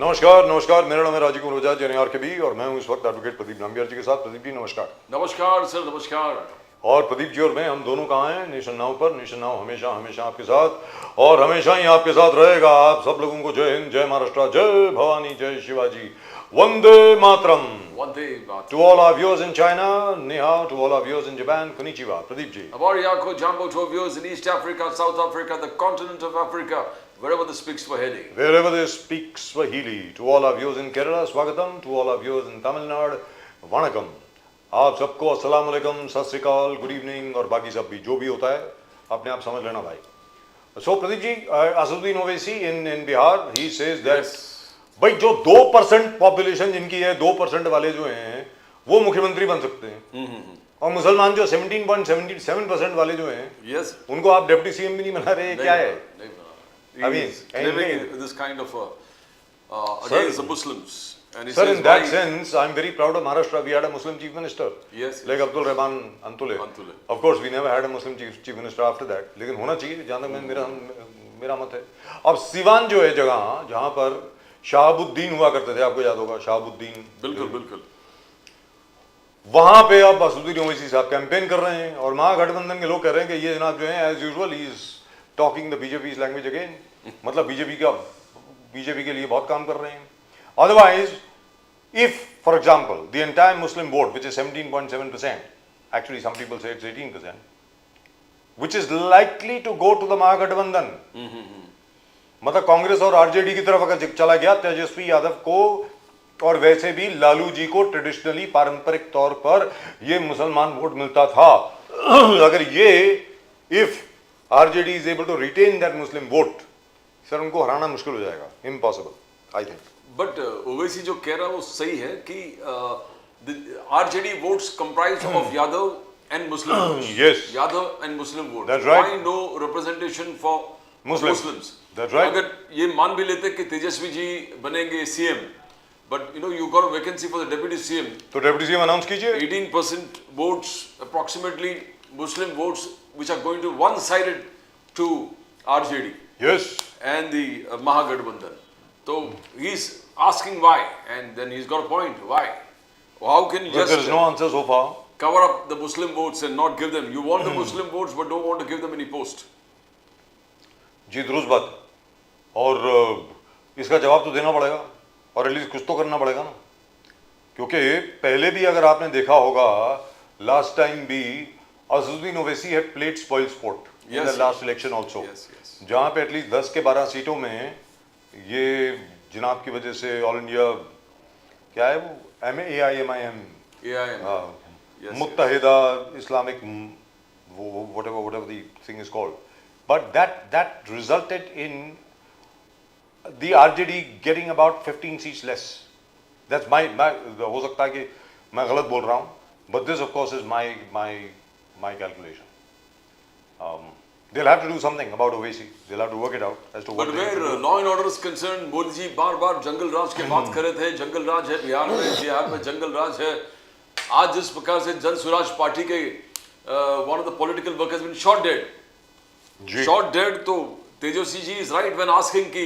नमस्कार नमस्कार, मेरा नाम है राजीव कुमार बजाज, न्यूयॉर्क के भी, और मैं हूं इस वक्त एडवोकेट प्रदीप नाम्बियार जी के साथ। प्रदीप जी नमस्कार। नमस्कार सर, नमस्कार। और प्रदीप जी और मैं, हम दोनों कहाँ हैं? नेशन नाउ पर। नेशन नाउ हमेशा हमेशा आपके साथ और हमेशा ही आपके साथ रहेगा। आप सब लोगों को जय हिंद, जय महाराष्ट्र, जय भवानी, जय Shivaji, Vande Mataram. Vande Mataram. To all our viewers in China, ni hao. To all our viewers in Japan, konnichiwa. Pradeep ji. Abariako Jambo to our viewers in East Africa, South Africa, the continent of Africa, wherever they speak Swahili. Wherever they speak Swahili. To all our viewers in Kerala, Swagatam. To all our viewers in Tamil Nadu, Vanakkam. आप सबको अस्सलाम वालेकुम, सत श्री अकाल, good evening और बाकी सब भी जो भी होता है अपने आप समझ लेना भाई। सो प्रदीप जी, असदुद्दीन ओवैसी इन बिहार, ही सेज दैट भाई जो 2% पॉपुलेशन जिनकी है, 2% वाले जो हैं वो मुख्यमंत्री बन सकते हैं, और मुसलमान जो 17.77% वाले जो हैं उनको आप डिप्टी सीएम भी नहीं बना रहे। क्या है? I mean, living this kind of against the Muslims. And sir, in that sense, I'm very proud of Maharashtra. We had a Muslim chief minister. Yes. Like Abdul Rahman Antule. Of course, we never had a Muslim chief minister after that. लेकिन होना चाहिए, जहाँ तक मेरा मत है। अब सिवान जो है जगह जहाँ पर शहाबुद्दीन हुआ करते थे, आपको याद होगा शहाबुद्दीन। बिल्कुल बिल्कुल। वहां पे अब असदुद्दीन ओवैसी साहब कैंपेन कर रहे हैं और महागठबंधन के लोग कह रहे हैं कि ये जनाब जो है एज यूजुअल ही is talking the BJP language again. मतलब बीजेपी के लिए बहुत काम कर रहे हैं। Otherwise, if, for example, the entire Muslim vote, which is 17.7%, actually some people say it's 18%, which is likely to go to the Mahagठबंधन, मतलब कांग्रेस और आरजेडी की तरफ अगर चला गया तेजस्वी यादव को, और वैसे भी लालू जी को ट्रेडिशनली पारंपरिक तौर पर ये मुसलमान वोट मिलता था, अगर ये if RJD is able to retain that Muslim vote, sir उनको हराना मुश्किल हो जाएगा, impossible I think. But Owaisi जो कह रहा है वो सही है कि RJD votes comprise of Yadav and Muslim. Yes. Yadav and Muslim vote. That's right. Why no representation for Muslims? That's right. अगर ये मान भी लेते कि तेजस्वी जी बनेंगे CM, but you got a vacancy for the deputy CM. तो डेप्यूटी सीएम अनाउंस कीजिए। 18% votes, approximately Muslim votes, which are going to one-sided to RJD. Yes. And the Mahagठबंधन. So he's asking why, and then he's got a point. Why? How can you just there is no answer so far. Cover up the Muslim votes and not give them? You want the Muslim votes, but don't want to give them any post. जी दुरुस्त बात, और इसका जवाब तो देना पड़ेगा, और at least कुछ तो करना पड़ेगा ना, क्योंकि पहले भी अगर आपने देखा होगा, लास्ट टाइम भी Asaduddin Owaisi had played spoil sport in the last election also, जहां पे एटलीस्ट 10 के 12 सीटों में ये जनाब की वजह से ऑल इंडिया क्या है वो AIMIM Muttahida Islamic whatever the thing is called, but that resulted in the RJD getting about 15 seats less. That's my हो सकता है कि मैं गलत बोल रहा हूँ, but this of course is my calculation. They'll have to do something about Owaisi. They'll have to work it out as to what. But where law and order is concerned, Modi ji बार-बार जंगल राज की बात कर रहे थे। जंगल राज है बिहार में जंगल राज है। आज जिस प्रकार से जन स्वराज पार्टी के one of the political workers been shot dead. Shot dead, तो Tejashwi ji is right when asking कि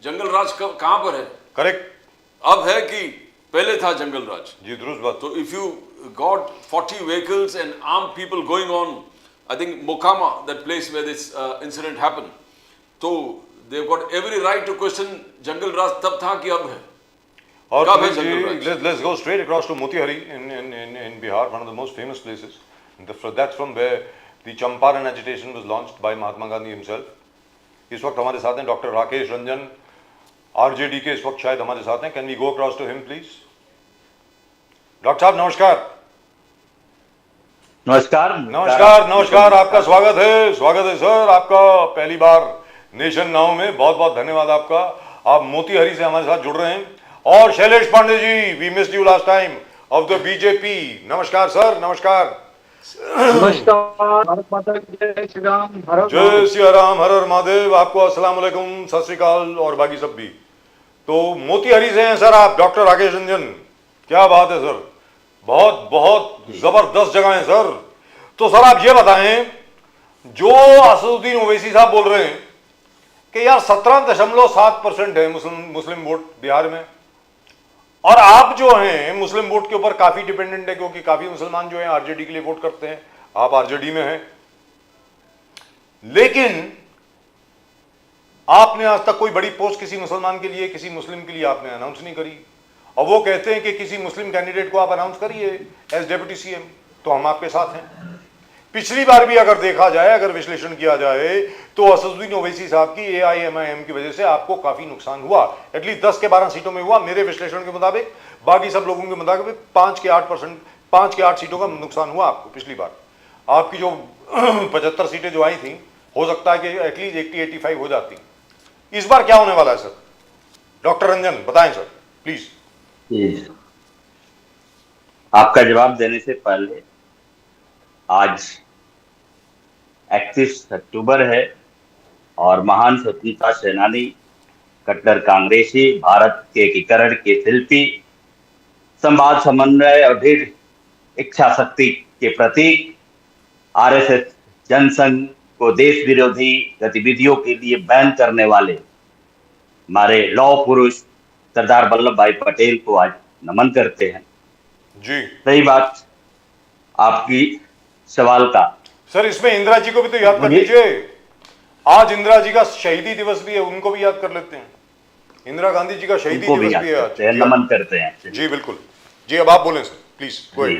जंगल राज कहाँ पर है? Correct. अब है कि पहले था जंगल राज? जी दुरुस्त बात। तो if you got 40 vehicles and armed people going on, I think Mokama, that place where this incident happened, so they've got every right to question Jungle Raj तब था कि अब है। और कब है Jungle Raj? Let's go straight across to Motihari in Bihar, one of the most famous places. That's from where the Champaran agitation was launched by Mahatma Gandhi himself. इस वक्त हमारे साथ हैं डॉक्टर राकेश रंजन, आरजेडी के इस वक्त शायद हमारे साथ हैं। Can we go across to him please? Doctor साहब नमस्कार। नमस्कार नमस्कार नमस्कार, आपका स्वागत है सर, आपका पहली बार नेशन नाउ में, बहुत बहुत धन्यवाद आपका। आप मोतीहारी से हमारे साथ जुड़ रहे हैं। और Shailesh Pandey ji, we missed you last time, of the BJP. नमस्कार सर, नमस्कार। नमस्कार, भारत माता की जय, श्री राम, जय श्री राम, हर हर महादेव। आपको अस्सलाम वालेकुम, सत श्री अकाल और बाकी सब भी। तो मोतीहारी से हैं सर आप, डॉक्टर राकेश रंजन, क्या बात है सर, बहुत बहुत जबरदस्त जगह है सर। तो सर आप ये बताएं, जो असदुद्दीन ओवैसी साहब बोल रहे हैं कि यार 17.7% है मुस्लिम वोट बिहार में, और आप जो हैं मुस्लिम वोट के ऊपर काफी डिपेंडेंट है, क्योंकि काफी मुसलमान जो हैं आरजेडी के लिए वोट करते हैं, आप आरजेडी में हैं, लेकिन आपने आज तक कोई बड़ी पोस्ट किसी मुसलमान के लिए, किसी मुस्लिम के लिए आपने अनाउंस नहीं करी, और वो कहते हैं कि किसी मुस्लिम कैंडिडेट को आप अनाउंस करिए एज डेप्यूटी सीएम, तो हम आपके साथ हैं। पिछली बार भी अगर देखा जाए, अगर विश्लेषण किया जाए, तो असदुद्दीन ओवैसी साहब की एआईएमआईएम की वजह से आपको काफी नुकसान हुआ, एटलीस्ट 10 के 12 सीटों में हुआ मेरे विश्लेषण के मुताबिक, बाकी सब लोगों के मुताबिक 5 के 8 सीटों का नुकसान हुआ आपको पिछली बार। आपकी जो 75 सीटें जो आई थी, हो सकता है कि एटलीस्ट 80-85 हो जाती। इस बार क्या होने वाला है सर? डॉक्टर रंजन बताएं सर प्लीज। आपका जवाब देने से पहले, आज 31 अक्टूबर है और महान स्वतंत्रता सेनानी, कट्टर कांग्रेसी, भारत के एकीकरण के शिल्पी, संवाद, समन्वय और दृढ़ इच्छा शक्ति के प्रतीक, आरएसएस जनसंघ को देश विरोधी गतिविधियों के लिए बैन करने वाले हमारे लौह पुरुष सरदार वल्लभ भाई पटेल को आज नमन करते हैं जी। सही बात आपकी सवाल का। सर इसमें इंदिरा जी को भी तो याद कर लीजिए, आज इंदिरा जी का शहीदी दिवस भी है, उनको भी याद कर लेते हैं। इंदिरा गांधी जी का शहीदी दिवस भी है आज, नमन करते हैं। जी बिल्कुल जी, अब आप बोलें सर प्लीज। कोई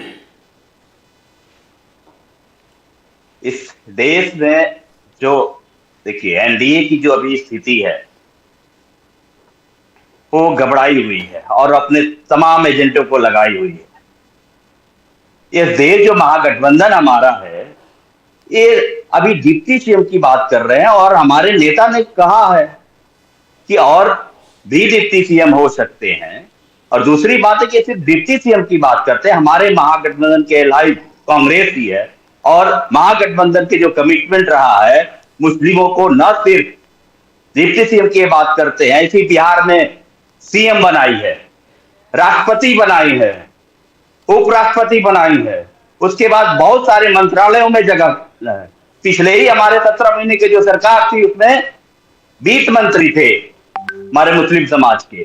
इस देश में जो देखिए एनडीए की जो अभी स्थिति है वो घबराई हुई है और अपने तमाम एजेंटों को लगाई हुई है। ये देश जो महागठबंधन हमारा है, ये अभी डिप्टी सीएम की बात कर रहे हैं और हमारे नेता ने कहा है कि और भी डिप्टी सीएम हो सकते हैं। और दूसरी बात है कि सिर्फ डिप्टी सीएम की बात करते हैं, हमारे महागठबंधन के अलावा कांग्रेस ही है और महागठबंधन के जो कमिटमेंट रहा है मुस्लिमों को न सिर्फ डिप्टी सीएम की बात करते हैं, इसी बिहार में सीएम बनाई है, राष्ट्रपति बनाई है, उपराष्ट्रपति बनाई है, उसके बाद बहुत सारे मंत्रालयों में जगह है। पिछले ही हमारे 17 महीने की जो सरकार थी उसमें वित्त मंत्री थे हमारे मुस्लिम समाज के।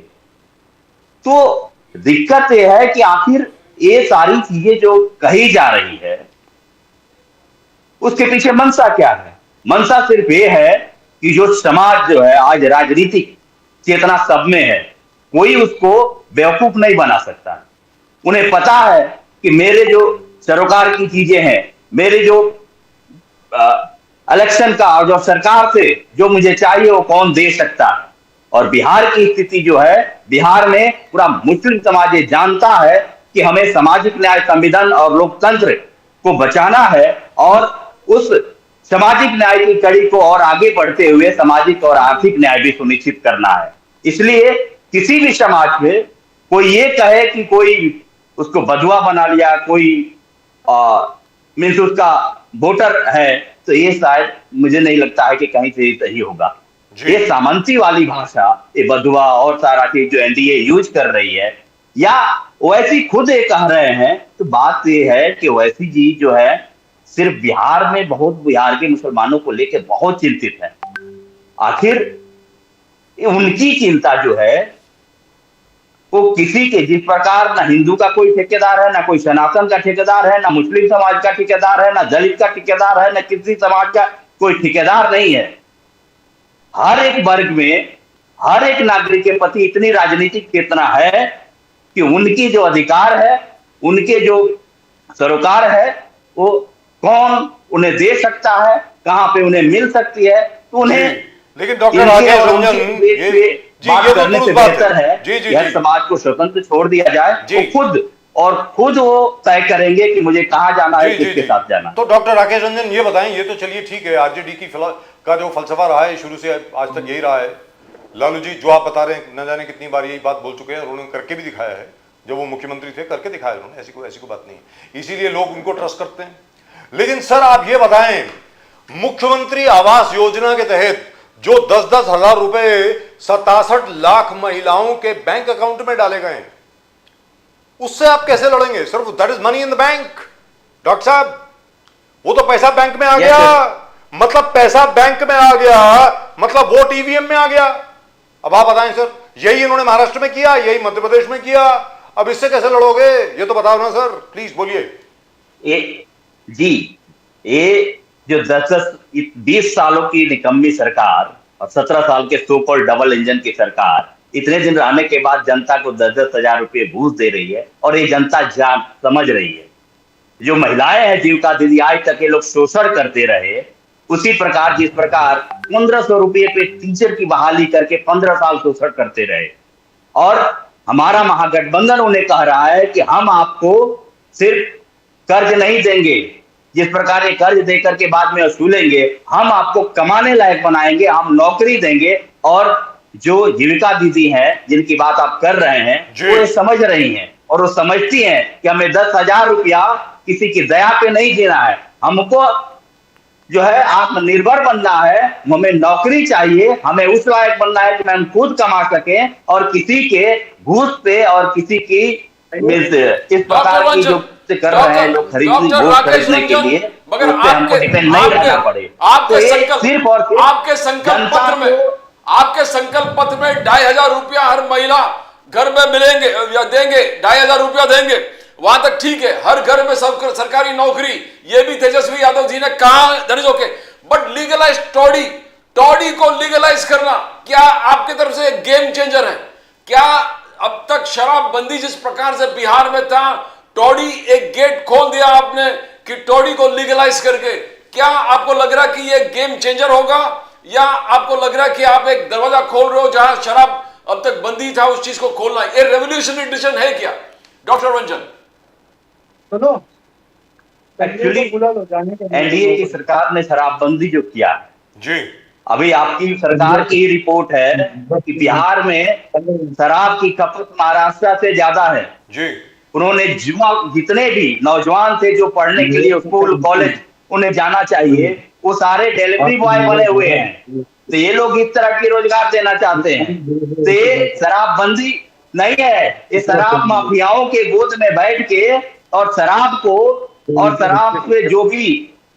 तो दिक्कत यह है कि आखिर ये सारी चीजें जो कही जा रही है उसके पीछे मंशा क्या है? मंशा सिर्फ ये है कि जो समाज जो है आज राजनीतिक चेतना सब में है, कोई उसको बेवकूफ नहीं बना सकता। उन्हें पता है कि मेरे जो सरोकार की चीजें हैं, मेरे जो इलेक्शन का जो सरकार से जो मुझे चाहिए वो कौन दे सकता है। और बिहार की स्थिति जो है, बिहार में पूरा मुस्लिम समाज ये जानता है कि हमें सामाजिक न्याय, संविधान और लोकतंत्र को बचाना है और उस सामाजिक न्याय की कड़ी को और आगे बढ़ते हुए सामाजिक और आर्थिक न्याय भी सुनिश्चित करना है। इसलिए किसी भी समाज में कोई ये कहे कि कोई उसको बदुआ बना लिया, कोई मीन्स उसका वोटर है, तो ये शायद मुझे नहीं लगता है कि कहीं से सही होगा। ये सामंती वाली भाषा, ये बदुआ और सारा चीज जो एनडीए यूज कर रही है, या ओवैसी खुद ये कह रहे हैं, तो बात ये है कि ओवैसी जी जो है सिर्फ बिहार में बिहार के मुसलमानों को लेकर बहुत चिंतित है। आखिर उनकी चिंता जो है वो किसी के, जिस प्रकार ना हिंदू का कोई ठेकेदार है, ना कोई सनातन का ठेकेदार है, ना मुस्लिम समाज का ठेकेदार है, ना दलित का ठेकेदार है, ना किसी समाज का कोई ठेकेदार नहीं है। हर एक वर्ग में, हर एक नागरिक के प्रति इतनी राजनीतिक चेतना है कि उनकी जो अधिकार है, उनके जो सरोकार है, वो कौन उन्हें दे सकता है, कहां पे उन्हें मिल सकती है, तो उन्हें। लेकिन डॉक्टर राकेश रंजन बात करने से बेहतर है यह समाज को स्वतंत्र छोड़ दिया जाए, तो खुद वो तय करेंगे कि मुझे कहां जाना है, किसके साथ जाना। तो डॉक्टर राकेश रंजन ये बताएं, ये तो चलिए ठीक है, आरजेडी की का जो फलसफा रहा है शुरू से आज तक यही रहा है। लालू जी जो आप बता रहे हैं, न जाने कितनी बार यही बात बोल चुके हैं, उन्होंने करके भी दिखाया है, जब वो मुख्यमंत्री थे करके दिखाया उन्होंने, ऐसी कोई बात नहीं है, इसीलिए लोग उनको ट्रस्ट करते हैं। लेकिन सर आप ये बताएं, मुख्यमंत्री आवास योजना के तहत जो 10-10 हजार रुपए 67 लाख महिलाओं के बैंक अकाउंट में डाले गए, उससे आप कैसे लड़ेंगे sir? That is money in the bank doctor साहब, वो तो पैसा बैंक में आ गया। मतलब पैसा बैंक में आ गया मतलब वोट ईवीएम में आ गया। अब आप बताएं सर, यही इन्होंने महाराष्ट्र में किया, यही मध्य प्रदेश में किया, अब इससे कैसे लड़ोगे, ये तो बताओ ना सर, प्लीज बोलिए। ये जो 20 सालों की निकम्मी सरकार और 17 साल के सो कॉल्ड डबल इंजन की सरकार इतने दिन रहने के बाद जनता को 10-10 हजार रुपये घूस दे रही है, और ये जनता समझ रही है। जो महिलाएं हैं जीविका दीदी, आज तक ये लोग शोषण करते रहे, उसी प्रकार जिस प्रकार 1500 रुपये पे टीचर की बहाली करके 15 साल शोषण करते रहे, और हमारा महागठबंधन उन्हें कह रहा है कि हम आपको सिर्फ कर्ज नहीं देंगे, जिस प्रकार ये कर्ज देकर के बाद में वसूलेंगे, हम आपको कमाने लायक बनाएंगे, हम नौकरी देंगे। और जो जीविका दीदी हैं जिनकी बात आप कर रहे हैं, वो ये समझ रही हैं और वो समझती हैं कि हमें 10,000 रुपया किसी की दया पे नहीं देना है, हमको जो है आत्मनिर्भर बनना है, हमें नौकरी चाहिए, हमें उस लायक बनना है कि हम खुद कमा सकें, और किसी के घूस पे और किसी की इस प्रकार की जो कर रहे हैं लोग वोट खरीदने के लिए, मगर हमको डिपेंड नहीं रहना पड़े। सिर्फ और सिर्फ आपके संकल्प पत्र में, आपके संकल्प पत्र में 2,500 रुपया हर महिला घर में मिलेंगे या देंगे, 2,500 रुपया देंगे, वहां तक ठीक है। हर घर में सब सरकारी नौकरी, ये भी तेजस्वी यादव जी ने कहा दर्ज होके। बट लीगलाइज टॉडी को लीगलाइज करना क्या आपकी तरफ से एक गेम चेंजर है? क्या अब तक शराबबंदी जिस प्रकार से बिहार में था, टॉडी एक गेट खोल दिया आपने कि टॉडी को लीगलाइज करके, क्या आपको लग रहा कि ये गेम चेंजर होगा, या आपको लग रहा कि आप एक दरवाजा खोल रहे हो जहां शराब अब तक बंदी था उस चीज को खोलना? ये रेवोल्यूशनरी डिसीजन है क्या डॉक्टर रंजन? सुनो, एक्चुअली एनडीए की सरकार ने शराबबंदी जो किया है जी, अभी आपकी सरकार की रिपोर्ट है कि बिहार में शराब की खपत महाराष्ट्र से ज्यादा है जी। उन्होंने जितने भी नौजवान थे जो पढ़ने के लिए स्कूल कॉलेज उन्हें जाना चाहिए, वो सारे डिलीवरी बॉय बने हुए हैं। तो ये लोग इस तरह की रोजगार देना चाहते हैं। तो ये शराबबंदी नहीं है, ये शराब माफियाओं के गोद में बैठ के और शराब को और शराब पे जो भी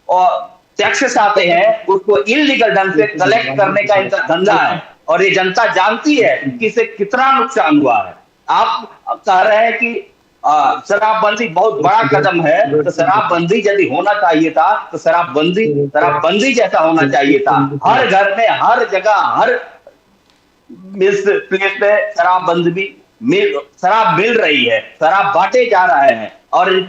टैक्सेस आते हैं उसको इलीगल ढंग से कलेक्ट करने का इनका धंधा है, और ये जनता जानती है कि इसे कितना नुकसान हुआ है। आप कह रहे हैं कि शराबबंदी बहुत बड़ा कदम है, तो शराबबंदी यदि होना चाहिए था तो शराबबंदी जैसा होना चाहिए था। हर घर में, हर जगह, हर प्लेस पे शराब मिल रही है, शराब बांटे जा रहे हैं। और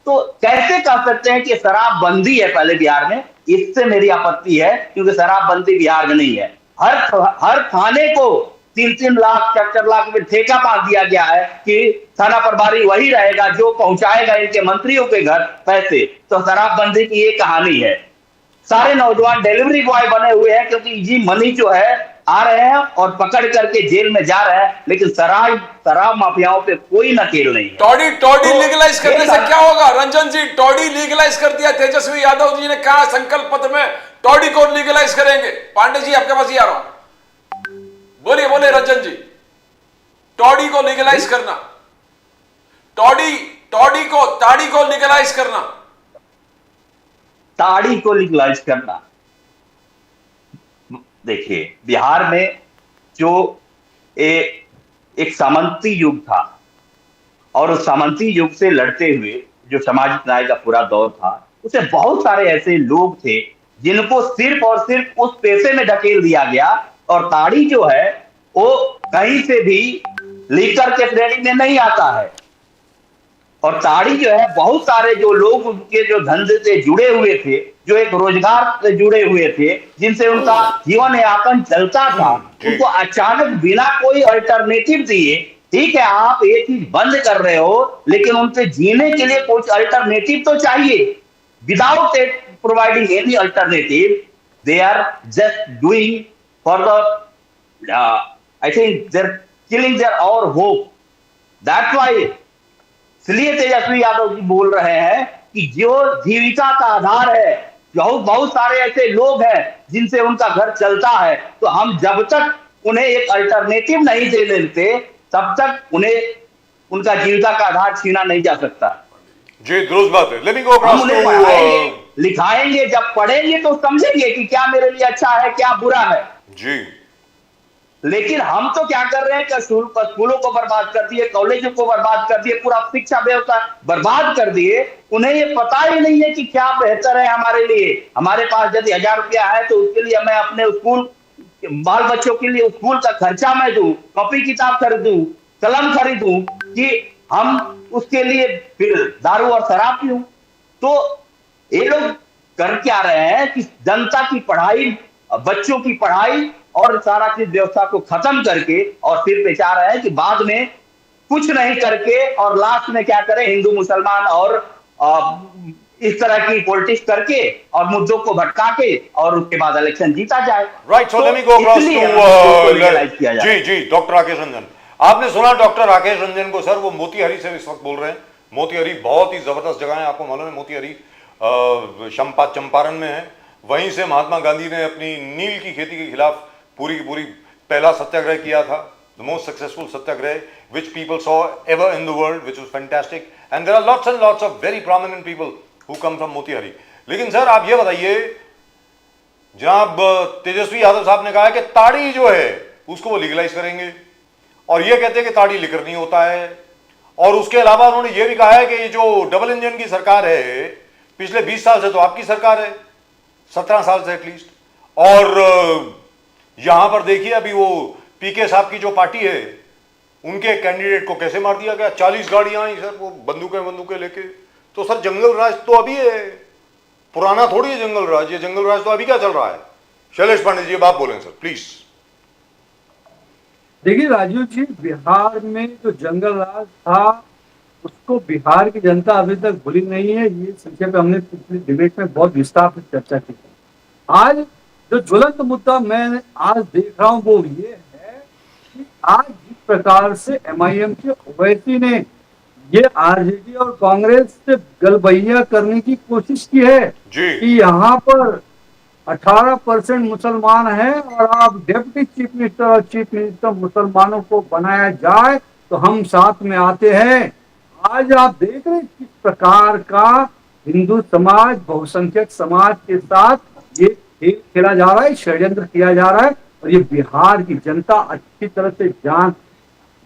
तो कैसे कह सकते हैं कि शराबबंदी है पहले बिहार में? इससे मेरी आपत्ति है, क्योंकि शराबबंदी बिहार में नहीं है। हर थाने को 3-3 लाख 4-4 लाख में ठेका बांध दिया गया है कि थाना प्रभारी वही रहेगा जो पहुंचाएगा इनके मंत्रियों के घर पैसे। तो शराबबंदी की ये कहानी है। सारे नौजवान डिलीवरी बॉय बने हुए हैं, क्योंकि इजी मनी जो है आ रहे हैं और पकड़ करके जेल में जा रहे हैं, लेकिन शराब माफियाओं पे कोई नकेल नहीं है। टॉडी लीगलाइज करने से क्या होगा रंजन जी? टॉडी लीगलाइज कर दिया, तेजस्वी यादव जी ने कहा संकल्प पत्र में टॉडी को लीगलाइज करेंगे। पांडे जी आपके पास ही आ रहा हूं, बोलिए रंजन जी। टॉडी को लीगलाइज करना, ताड़ी को लीगलाइज करना, ताड़ी को लीगलाइज करना। देखिए, बिहार में जो एक सामंती युग था, और उस सामंती युग से लड़ते हुए जो सामाजिक न्याय का पूरा दौर था, उसे बहुत सारे ऐसे लोग थे जिनको सिर्फ और सिर्फ उस पेशे में ढकेल दिया गया। और ताड़ी जो है वो कहीं से भी लीकर के श्रेणी में नहीं आता है। और ताड़ी जो है, बहुत सारे जो लोग उनके जो धंधे से जुड़े हुए थे, जो एक रोजगार से जुड़े हुए थे, जिनसे उनका जीवन यापन चलता था, उनको अचानक बिना कोई अल्टरनेटिव दिए, ठीक है आप ये चीज बंद कर रहे हो, लेकिन उनसे जीने के लिए कुछ अल्टरनेटिव तो चाहिए। Without it providing any alternative, they are just doing for the I think they're killing their our hope. That's why इसलिए तेजस्वी यादव जी बोल रहे हैं कि जो जीविका का आधार है, बहुत सारे ऐसे लोग हैं जिनसे उनका घर चलता है, तो हम जब तक उन्हें एक अल्टरनेटिव नहीं दे देते, तब तक उन्हें उनका जीविका का आधार छीना नहीं जा सकता। जी दुरुस्त बात है। लेकिन हम उन्हें लिखाएंगे, जब पढ़ेंगे तो समझेंगे कि क्या मेरे लिए अच्छा है क्या बुरा है। जी। लेकिन हम तो क्या कर रहे हैं कि स्कूलों को बर्बाद कर दिए, कॉलेजों को बर्बाद कर दिए, पूरा शिक्षा व्यवस्था बर्बाद कर दिए। उन्हें ये पता ही नहीं है कि क्या बेहतर है हमारे लिए। हमारे पास यदि 1,000 रुपया है तो उसके लिए मैं अपने स्कूल बाल बच्चों के लिए स्कूल का खर्चा मैं दूं, कॉपी किताब खरीदूं, कलम खरीदूं, कि हम उसके लिए फिर दारू और शराब पीऊं। तो ये लोग कर क्या रहे हैं कि जनता की पढ़ाई, बच्चों की पढ़ाई और सारा चीज व्यवस्था को खत्म करके और फिर पे चाह रहे हैं कि बाद में कुछ नहीं करके और लास्ट में क्या करें, हिंदू मुसलमान और इस तरह की पॉलिटिक्स करके और मुद्दों को भटका के और उसके बाद इलेक्शन जीता जाए। राइट, सो तो लेट मी गो अक्रॉस इसलिए इसको legalize किया टू जाए। जी डॉक्टर राकेश रंजन। आपने सुना डॉक्टर राकेश रंजन को, सर वो मोतीहारी से इस वक्त बोल रहे हैं। मोतीहारी बहुत ही जबरदस्त जगह है, आपको मालूम है मोतीहारी चंपारण में है। वहीं से महात्मा गांधी ने अपनी नील की खेती के खिलाफ पूरी की पूरी पहला सत्याग्रह किया था, the most successful satyagraha which people saw ever in the world, which was fantastic, and there are lots and lots of very prominent people who come from Motihari. लेकिन सर आप ये बताइए, जनाब तेजस्वी यादव साहब ने कहा है कि ताड़ी जो है उसको वो लीगलाइज करेंगे, और ये कहते हैं कि ताड़ी लिकर नहीं होता है। और उसके अलावा उन्होंने ये भी कहा है कि ये जो डबल इंजन की सरकार है, पिछले 20 साल से तो आपकी सरकार है, 17 साल से एटलीस्ट। और यहां पर देखिए अभी वो पीके साहब की जो पार्टी है, उनके कैंडिडेट को कैसे मार दिया गया, 40 गाड़ियां आई सर, वो बंदूकें लेके। तो सर जंगल राज तो अभी है, पुराना थोड़ी है जंगल राज। ये जंगल राज तो अभी क्या चल रहा है? शैलेश पांडे जी अब आप बोलें सर प्लीज। देखिए राजीव जी, बिहार में जो जंगल राज था उसको बिहार की जनता अभी तक भूली नहीं है। ये विषय पे हमने पिछली डिबेट में बहुत विस्तार से चर्चा की। आज जो ज्वलंत मुद्दा मैं आज देख रहा हूं वो ये है कि आज जिस प्रकार से MIM के ओवैसी ने ये आरजेडी और कांग्रेस से गलबैया करने की कोशिश की है जी। कि यहाँ पर 18% मुसलमान है और आप डिप्टी चीफ मिनिस्टर और चीफ मिनिस्टर मुसलमानों को बनाया जाए तो हम साथ में आते हैं। आज आप देख रहे हैं किस प्रकार का हिंदू समाज बहुसंख्यक समाज के साथ ये खेल खेला जा रहा है, षड्यंत्र किया जा रहा है, और ये बिहार की जनता अच्छी तरह से जान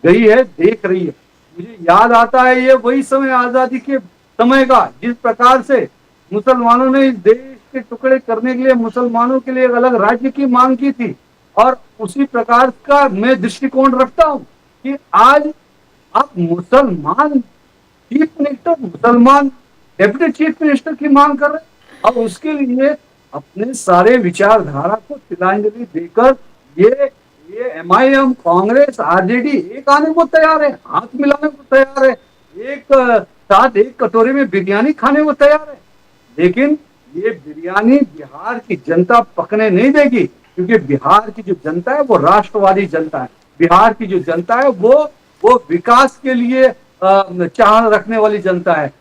गई है, देख रही है। मुझे याद आता है ये वही समय आजादी के समय का, जिस प्रकार से मुसलमानों ने इस देश के टुकड़े करने के लिए मुसलमानों के लिए एक अलग राज्य की मांग की थी, और उसी प्रकार का मैं दृष्टिकोण रखता हूं कि आज आप मुसलमान चीफ मिनिस्टर, मुसलमान डेप्यूटी चीफ मिनिस्टर की मांग कर रहे हैं, और उसके लिए अपने सारे विचारधारा को तिलांजलि देकर ये MIM, कांग्रेस, आरजेडी एक आने को तैयार है, हाथ मिलाने को तैयार है, एक साथ एक कटोरी में बिरयानी खाने को तैयार है। लेकिन ये बिरयानी बिहार की जनता पकने नहीं देगी, क्योंकि बिहार की जो जनता है वो राष्ट्रवादी जनता है। बिहार की जो जनता है वो विकास के लिए चाह रखने वाली जनता है।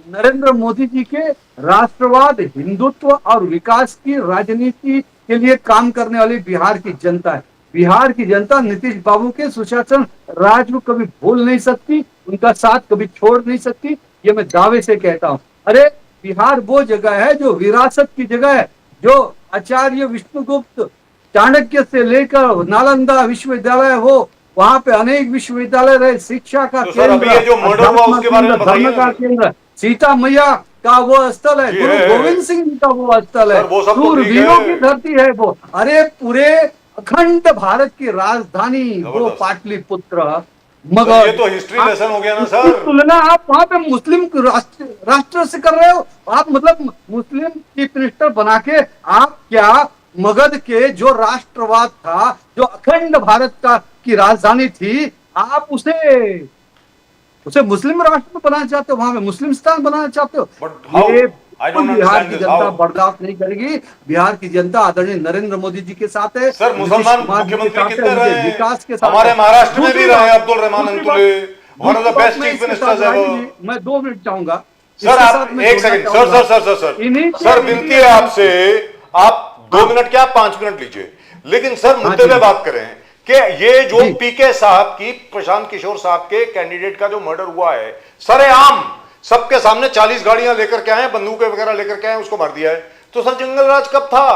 नरेंद्र मोदी जी के राष्ट्रवाद, हिंदुत्व और विकास की राजनीति के लिए काम करने वाली बिहार की जनता है। बिहार की जनता नीतीश बाबू के सुशासन राज को कभी भूल नहीं सकती, उनका साथ कभी छोड़ नहीं सकती, ये मैं दावे से कहता हूँ। अरे बिहार वो जगह है जो विरासत की जगह है, जो आचार्य विष्णुगुप्त चाणक्य से लेकर नालंदा विश्वविद्यालय हो, वहां पे अनेक विश्वविद्यालय रहे, शिक्षा का तो सर अभी ये जो मर्डर हुआ उसके बारे में बताइए। धर्म का केंद्र, सीता मैया का वो स्थल है, गुरु गोविंद सिंह जी का वो स्थल है, शूरवीरों की धरती है वो। अरे पूरे अखंड भारत की राजधानी वो पाटलिपुत्र। मगर ये तो हिस्ट्री लेसन हो गया ना सर। तुलना आप वहां पे मुस्लिम राष्ट्र से कर रहे हो। आप मतलब मुस्लिम चीफ मिनिस्टर बना के आप क्या मगध के जो राष्ट्रवाद था, जो अखंड भारत का की राजधानी थी, आप उसे मुस्लिम राष्ट्र में बनाना चाहते हो, वहां पे मुस्लिम स्थान बनाना चाहते हो। ये बिहार की जनता बर्दाश्त नहीं करेगी। बिहार की जनता आदरणीय नरेंद्र मोदी जी के साथ है, सर मुसलमान मुख्यमंत्री कितने रहे हैं? विकास के साथ हमारे महाराष्ट्र में भी रहे Abdul Rahman Antule, one of the best chief ministers ever. मैं 2 मिनट चाहूंगा सर, आप एक सेकंड सर विनती है आपसे, आप 2 मिनट क्या 5 मिनट लीजिए, लेकिन सर मुद्दे पे बात करें कि ये जो पीके साहब की, प्रशांत किशोर साहब के कैंडिडेट का जो मर्डर हुआ है, सरेआम सबके सामने 40 गाड़ियां लेकर के आए, बंदूकें वगैरह लेकर के आए, उसको मार दिया है। तो सर जंगल राज कब था?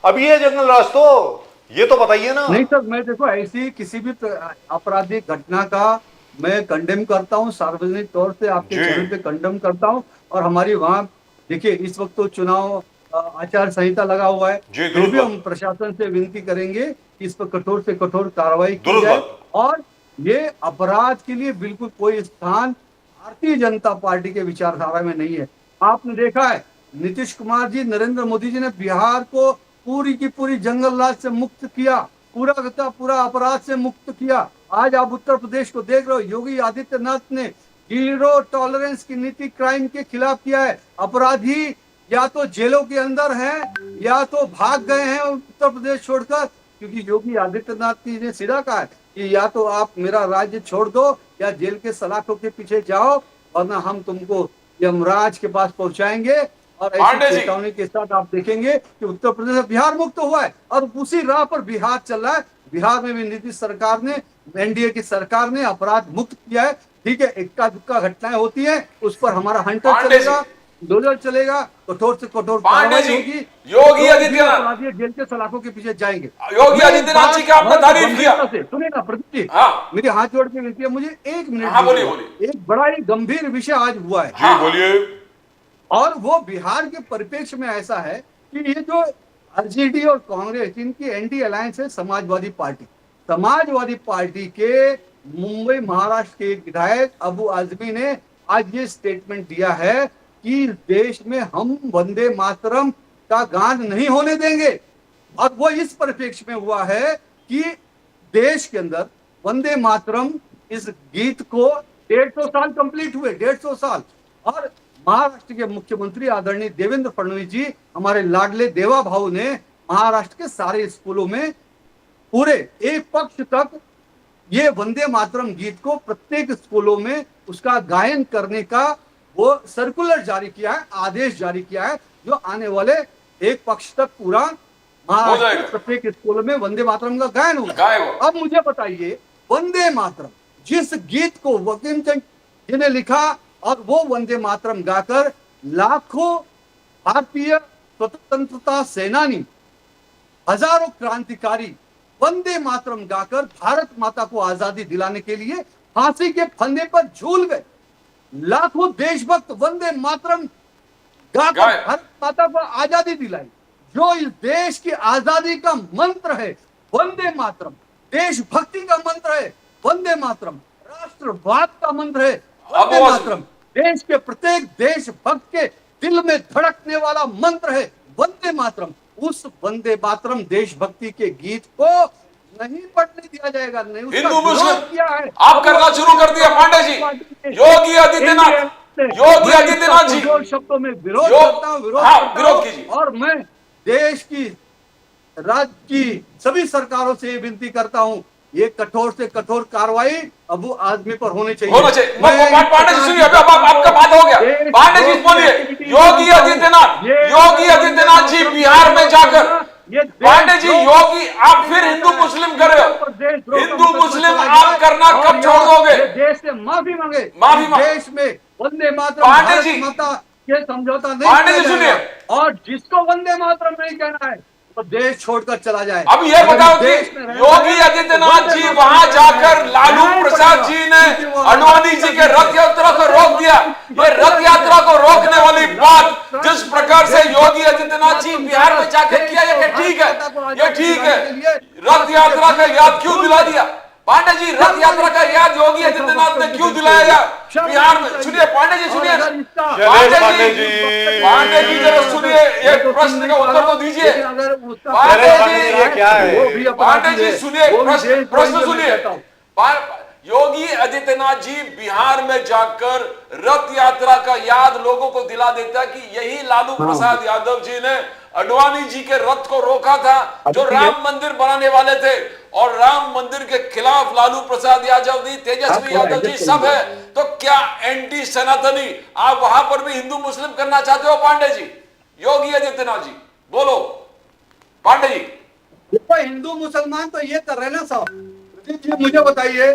अभी है जंगल राज। तो ये तो बताइए ना। नहीं सर, मैं देखो ऐसी किसी भी आपराधिक घटना का मैं कंडेम करता हूँ, सार्वजनिक तौर से आपके जी। चैनल पे कंडेम करता हूँ। और हमारी वहाँ देखिए इस वक्त तो चुनाव आचार संहिता लगा हुआ है, जी, फिर दुरुस्त भी बात। हम प्रशासन से विनती करेंगे कि इस पर कठोर से कठोर कार्रवाई की दुरुस्त जाए। बात। और ये अपराध के लिए बिल्कुल कोई स्थान भारतीय जनता पार्टी के विचारधारा में नहीं है। आपने देखा है नीतीश कुमार जी, नरेंद्र मोदी जी ने बिहार को पूरी की पूरी जंगल राज से मुक्त किया, पूरा का पूरा अपराध से मुक्त किया। आज आप उत्तर प्रदेश को देख रहे हो, योगी आदित्यनाथ ने जीरो टॉलरेंस की नीति क्राइम के खिलाफ किया है। अपराधी या तो जेलों के अंदर हैं या तो भाग गए हैं उत्तर प्रदेश छोड़कर, क्योंकि योगी आदित्यनाथ जी ने सीधा कहा है कि या तो आप मेरा राज्य छोड़ दो या जेल के सलाखों के पीछे जाओ, वरना हम तुमको यमराज के पास पहुंचाएंगे। और पांडे ऐसी जी। चेतावनी के साथ आप देखेंगे कि उत्तर प्रदेश में बिहार मुक्त हुआ है और उसी राह पर बिहार चल रहा है। बिहार में भी नीतीश सरकार ने, एनडीए की सरकार ने अपराध मुक्त किया है। ठीक है, इक्का दुक्का घटनाएं होती है, उस पर हमारा हंटर पांडे जी। चलेगा, डोजर चलेगा, कठोर से कठोर पांडे कार्रवाई जी, होगी। योगी जो भी आदित्यनाथ। अपराधी जेल के सलाखों के पीछे जाएंगे। योगी मैं आदित्यनाथ जी एक का आपने बात तारीफ किया। गंभीरता से सुनिए ना प्रदीप जी, हाँ। मेरे हाथ जोड़ के विनती है, मुझे एक मिनट हाँ, बोलिए, दीजिए। बोलिए। एक बड़ा ही गंभीर विषय आज हुआ है जी बोलिए। और वो बिहार के परिप्रेक्ष्य में ऐसा है कि ये जो आरजेडी और कांग्रेस, इनकी एनडी अलायंस है समाजवादी पार्टी। समाजवादी पार्टी के मुंबई महाराष्ट्र के एक विधायक अबू आजमी ने आज ये स्टेटमेंट दिया है कि देश में हम वंदे मातरम का गान नहीं होने देंगे। और वो इस परिप्रेक्ष्य में हुआ है कि देश के अंदर वंदे मातरम इस गीत को 150 साल कंप्लीट हुए, 150 साल। और महाराष्ट्र के मुख्यमंत्री आदरणीय देवेंद्र फडणवीस जी, हमारे लाडले देवा भाऊ ने महाराष्ट्र के सारे स्कूलों में पूरे एक पक्ष तक ये वंदे मातरम गीत को प्रत्येक स्कूलों में उसका गायन करने का वो सर्कुलर जारी किया है, आदेश जारी किया है, जो आने वाले एक पक्ष तक पूरा महाराष्ट्र जाएगा। के प्रत्येक स्कूलों में वंदे मातरम का गायन होगा। गाएगा। अब मुझे बताइए, वंदे मातरम जिस गीत को वकीमचंद जी ने लिखा और वो वंदे मातरम गाकर लाखों भारतीय स्वतंत्रता सेनानी, हजारों क्रांतिकारी वंदे मातरम गाकर भारत माता को आजादी दिलाने के लिए फांसी के फंदे पर झूल गए। लाखों देशभक्त वंदे मातरम गाकर गाए। भारत माता को आजादी दिलाई। जो इस देश की आजादी का मंत्र है वंदे मातरम, देशभक्ति का मंत्र है वंदे मातरम, राष्ट्रवाद का मंत्र है वंदे अब वो- मातरम, देश के प्रत्येक देशभक्त के दिल में धड़कने वाला मंत्र है वंदे मातरम। उस वंदे मातरम देशभक्ति के गीत को नहीं पढ़ने दिया जाएगा, नहीं उसका हिंदू विरोध मुस्लिम किया है। आप करना शुरू कर दिया पांडे जी। योगी आदित्यनाथ, योगी आदित्यनाथ जी, जोर शब्दों में विरोध योग- करता हूं, विरोध हाँ, करता विरोध हूं। कीजिए। और मैं देश की, राज्य की सभी सरकारों से ये विनती करता हूं, ये कठोर से कठोर कार्रवाई अबू आदमी पर होनी चाहिए। होना चाहिए। मैं पांडे जी सुनिए, अभी अब आपका बात हो गया। पांडे जी बोलिए, योगी आदित्यनाथ, योगी आदित्यनाथ जी बिहार में जाकर, पांडे जी योगी आप फिर हिंदू मुस्लिम कर रहे हो। हिंदू मुस्लिम आप करना कब छोड़ दोगे? देश से माफी मांगे, माफी मांगे। देश में वंदे मातरम, पांडे भारत जी, माता के समझौता नहीं पांडे जी किया सुनिए। जाएगा। और जिसको वंदे मातरम नहीं कहना है वो देश छोड़कर चला जाए। अब ये अगर बताओ कि देश में रहना योगी है, आदित्यनाथ वंदे जी मातरम वहां कहना जाकर है। लालू नहीं प्रसाद पड़ेगा, जी ने क्योंकि वो अडवाणी जी के रथ यात्रा को रोक दिया। ये रथ यात्रा को रोकने वाली बात जिस प्रकार से योगी आदित्यनाथ जी बिहार में जाकर किया, ये ठीक है, ये ठीक है। रथ यात्रा का याद क्यों दिला दिया? पांडे जी, रथ यात्रा का याद योगी आदित्यनाथ ने क्यों दिलाया बिहार में? सुनिए पांडे जी, सुनिए पांडे जी। पांडे जी जरा सुनिए, एक प्रश्न का उत्तर तो दीजिए। पांडे जी, ये क्या है? पांडे जी सुनिए, प्रश्न सुनिए। योगी आदित्यनाथ जी बिहार में जाकर रथ यात्रा का याद लोगों को दिला देता कि यही लालू प्रसाद यादव जी ने अडवाणी जी के रथ को रोका था, जो राम मंदिर बनाने वाले थे। और राम मंदिर के खिलाफ लालू प्रसाद यादव जी, तेजस्वी यादव जी सब है। तो क्या एंटी सनातनी आप वहां पर भी हिंदू मुस्लिम करना चाहते हो पांडे जी? योगी आदित्यनाथ जी बोलो। पांडे जी, देखो हिंदू मुसलमान तो ये कर रहे ना साहब। प्रदीप जी मुझे बताइए,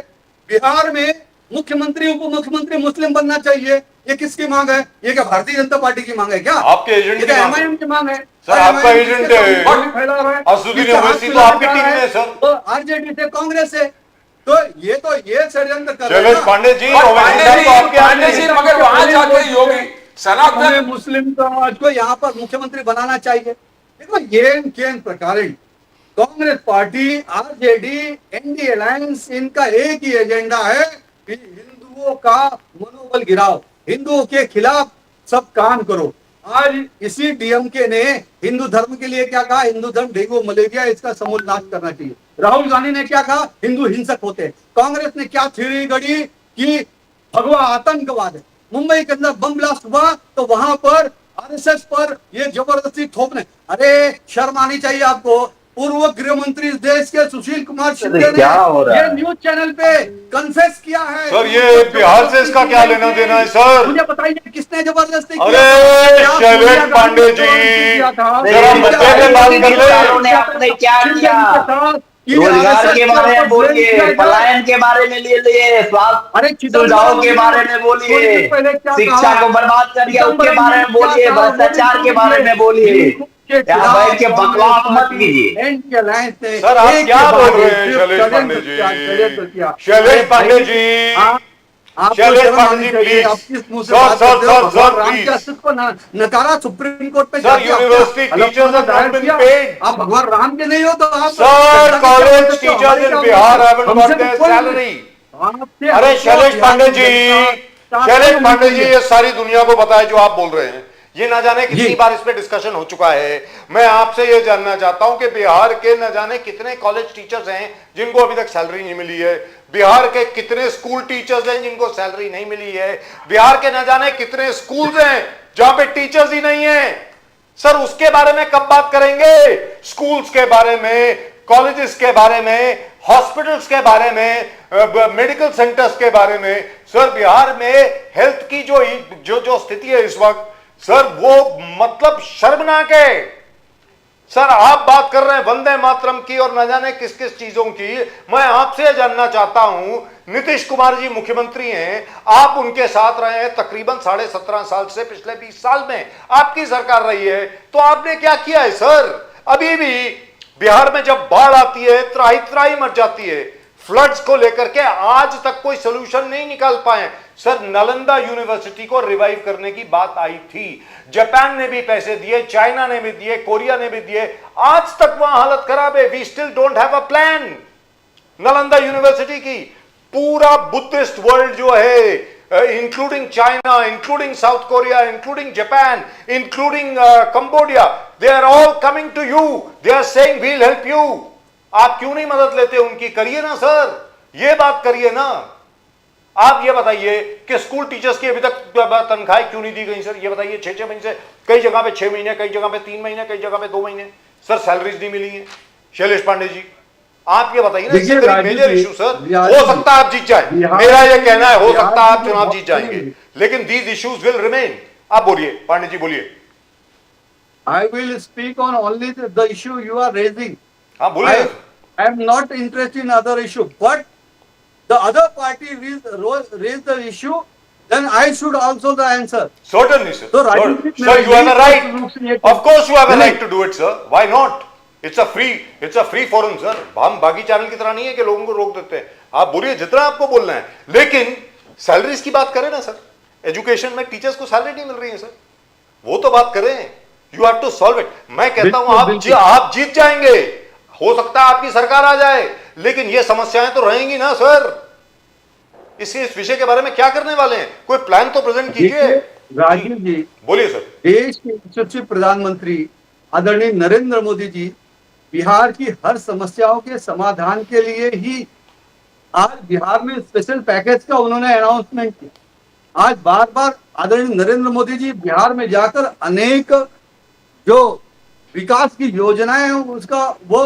बिहार में मुख्यमंत्री उप मुख्यमंत्री मुस्लिम बनना चाहिए, ये किसकी मांग है? ये क्या भारतीय जनता पार्टी की मांग है क्या? आपके एजेंट ये की तो मांग है। एमआईएम की मांग है। सर, आपका MIM एजेंट किसके है। साथ फैला रहा है? असदुद्दीन किससे हाथ ओवैसी तो मिला आपकी रहा टीम में है, सर। तो आरजेडी से, कांग्रेस से, तो ये षड्यंत्र कर रहे हैं शैलेश ना। पांडे जी, और ओवैसी पांडे साहब जी, तो आपके पांडे आदमी जी, हैं। मगर वहां जाके योगी हमें सनातन मुस्लिम समाज को यहाँ पर मुख्यमंत्री बनाना चाहिए। देखो येन केन प्रकारेण Congress party, RJD, NDA alliance, इनका एक ही एजेंडा है कि हिंदुओं का मनोबल गिराओ, हिंदुओं के खिलाफ सब काम करो। आज इसी डीएमके ने हिंदू धर्म के लिए क्या कहा? हिंदू धर्म डेंगू मलेरिया, इसका समूल नाश करना चाहिए। राहुल गांधी ने क्या कहा? हिंदू हिंसक होते हैं। कांग्रेस ने क्या थ्योरी गढ़ी कि भगवा आतंकवाद है। मुंबई के अंदर बम ब्लास्ट हुआ तो वहां पर आरएसएस पर ये जबरदस्ती थोपने, अरे शर्म आनी चाहिए आपको। पूर्व गृह मंत्री इस देश के सुशील कुमार शिंदे ने क्या हो रहा ये है? न्यूज चैनल पे कन्फेस किया है। सर, ये बिहार से इसका क्या लेना देना है, सर? मुझे बताइए किसने जबरदस्ती अरे, किया था? क्या शैलेश सोनिया गांधी पांडे ने जी, किया था? जरा नहीं, मुद्दे पे बात कर ले। सालों ने आपने क्या शिंदे किया? जी के साथ कि रोजगार RSS के बारे में पर blame बोलिए, किया जाए। पलायन के बारे में लिए, स्वास्थ्य अरे सुविधाओं के बारे में बोलिए, थोड़ी देर पहले क्या शिक्षा कहा? को बर्बाद कर दिया उसके चिदम्बरम बारे ने में बोलिए, क्या कहा? भ्रष्टाचार के बारे में बोलिए। यहाँ बैठ के बकवास मत कीजिए। सर, आप क्या बोल रहे हैं शैलेश पांडे जी? शैलेश पांडे जी, शैलेश पांडे जी, प्लीज। सर, राम के अस्तित्व को नकारा सुप्रीम कोर्ट पे सर, जाके आप यूनिवर्सिटी क्या टीचर्स have not been किया? paid. आप भगवान राम के नहीं हो तो आप सर, कॉलेज तो टीचर्स हमारे इन क्या बिहार मतलब? haven't हमसे got their कोई- salary. आपसे अरे हमको शैलेश बिहार पांडे की जी, जनता शैलेश शासन पांडे होनी जी, चाहिए। ये सारी दुनिया को पता है जो आप बोल रहे हैं। ये ना जाने कितनी जी। बार इस पे डिस्कशन हो चुका है। मैं आपसे ये जानना चाहता हूं कि बिहार के न जाने कितने कॉलेज टीचर्स हैं जिनको अभी तक सैलरी नहीं मिली है। बिहार के कितने स्कूल टीचर्स हैं जिनको सैलरी नहीं मिली है। बिहार के न जाने कितने स्कूल्स हैं जहां पे टीचर्स ही नहीं है। सर, उसके बारे में कब बात करेंगे? स्कूल्स के बारे में, कॉलेजेस के बारे में, हॉस्पिटल्स के बारे में, मेडिकल सेंटर्स के बारे में। सर, बिहार में हेल्थ की जो स्थिति है इस वक्त, सर, वो मतलब शर्मनाक है। सर, आप बात कर रहे हैं वंदे मातरम की और न जाने किस किस चीजों की। मैं आपसे जानना चाहता हूं, नीतीश कुमार जी मुख्यमंत्री हैं, आप उनके साथ रहे हैं तकरीबन 17.5 साल से। पिछले 20 साल में आपकी सरकार रही है, तो आपने क्या किया है सर? अभी भी बिहार में जब बाढ़ आती है, त्राही त्राही मच जाती है। फ्लड्स को लेकर के आज तक कोई सोल्यूशन नहीं निकाल पाए। सर, नालंदा यूनिवर्सिटी को रिवाइव करने की बात आई थी, जापान ने भी पैसे दिए, चाइना ने भी दिए, कोरिया ने भी दिए, आज तक वहां हालत खराब है। We still don't have a plan. Nalanda university की पूरा बुद्धिस्ट वर्ल्ड जो है, including China, including South Korea, including Japan, including Cambodia, they are all coming to you, they are saying we will help you. आप क्यों नहीं मदद लेते उनकी? करिए ना सर, ये बात करिए ना। आप ये बताइए कि स्कूल टीचर्स की अभी तक तनख्वाहें क्यों नहीं दी गई सर? ये बताइए। 6 महीने से, कई जगह पे 6 महीने, कई जगह पे 3 महीने, कई जगह पे 2 महीने सर सैलरीज नहीं मिली है। शैलेश पांडे जी, आप ये बताइए ना। देखिए मेजर इशू सर, राजू हो सकता है आप जीत जाए, बिहार मेरा ये कहना है, हो बिहार सकता है आप की चुनाव जो जीत जाएंगे, लेकिन दीज इश्यूज विल रिमेन। आप बोलिए पांडे जी, बोलिए। I will speak on only the issue you are raising. हाँ बोलिए। I am not interested in other issue, but the other party raised the issue, then I should also the answer. Certainly, sir. So, Rajneesh, Sir, you have a right. Of course, you have a नहीं, right to do it, sir. Why not? It's a free forum, sir. हम बाकी channel की तरह नहीं है कि लोगों को रोक देते हैं। आप बोलिए जितना आपको बोलना है, लेकिन सैलरीज की बात करें ना सर। एजुकेशन में टीचर्स को सैलरी नहीं मिल रही है सर, वो तो बात करें। You have to solve it. मैं कहता हूं आप जीत जाएंगे, हो सकता है आपकी सरकार आ जाए, लेकिन ये समस्याएं तो रहेंगी ना सर। इस विषय के बारे में क्या करने वाले हैं? कोई प्लान तो प्रेजेंट कीजिए। राजीव जी, बोलिए सर। देश के यशस्वी प्रधानमंत्री आदरणीय नरेंद्र मोदी जी बिहार की हर समस्याओं के समाधान के लिए ही आज बिहार में स्पेशल पैकेज का उन्होंने अनाउंसमेंट किया। आज बार बार आदरणीय नरेंद्र मोदी जी बिहार में जाकर अनेक जो विकास की योजनाएं हैं उसका वो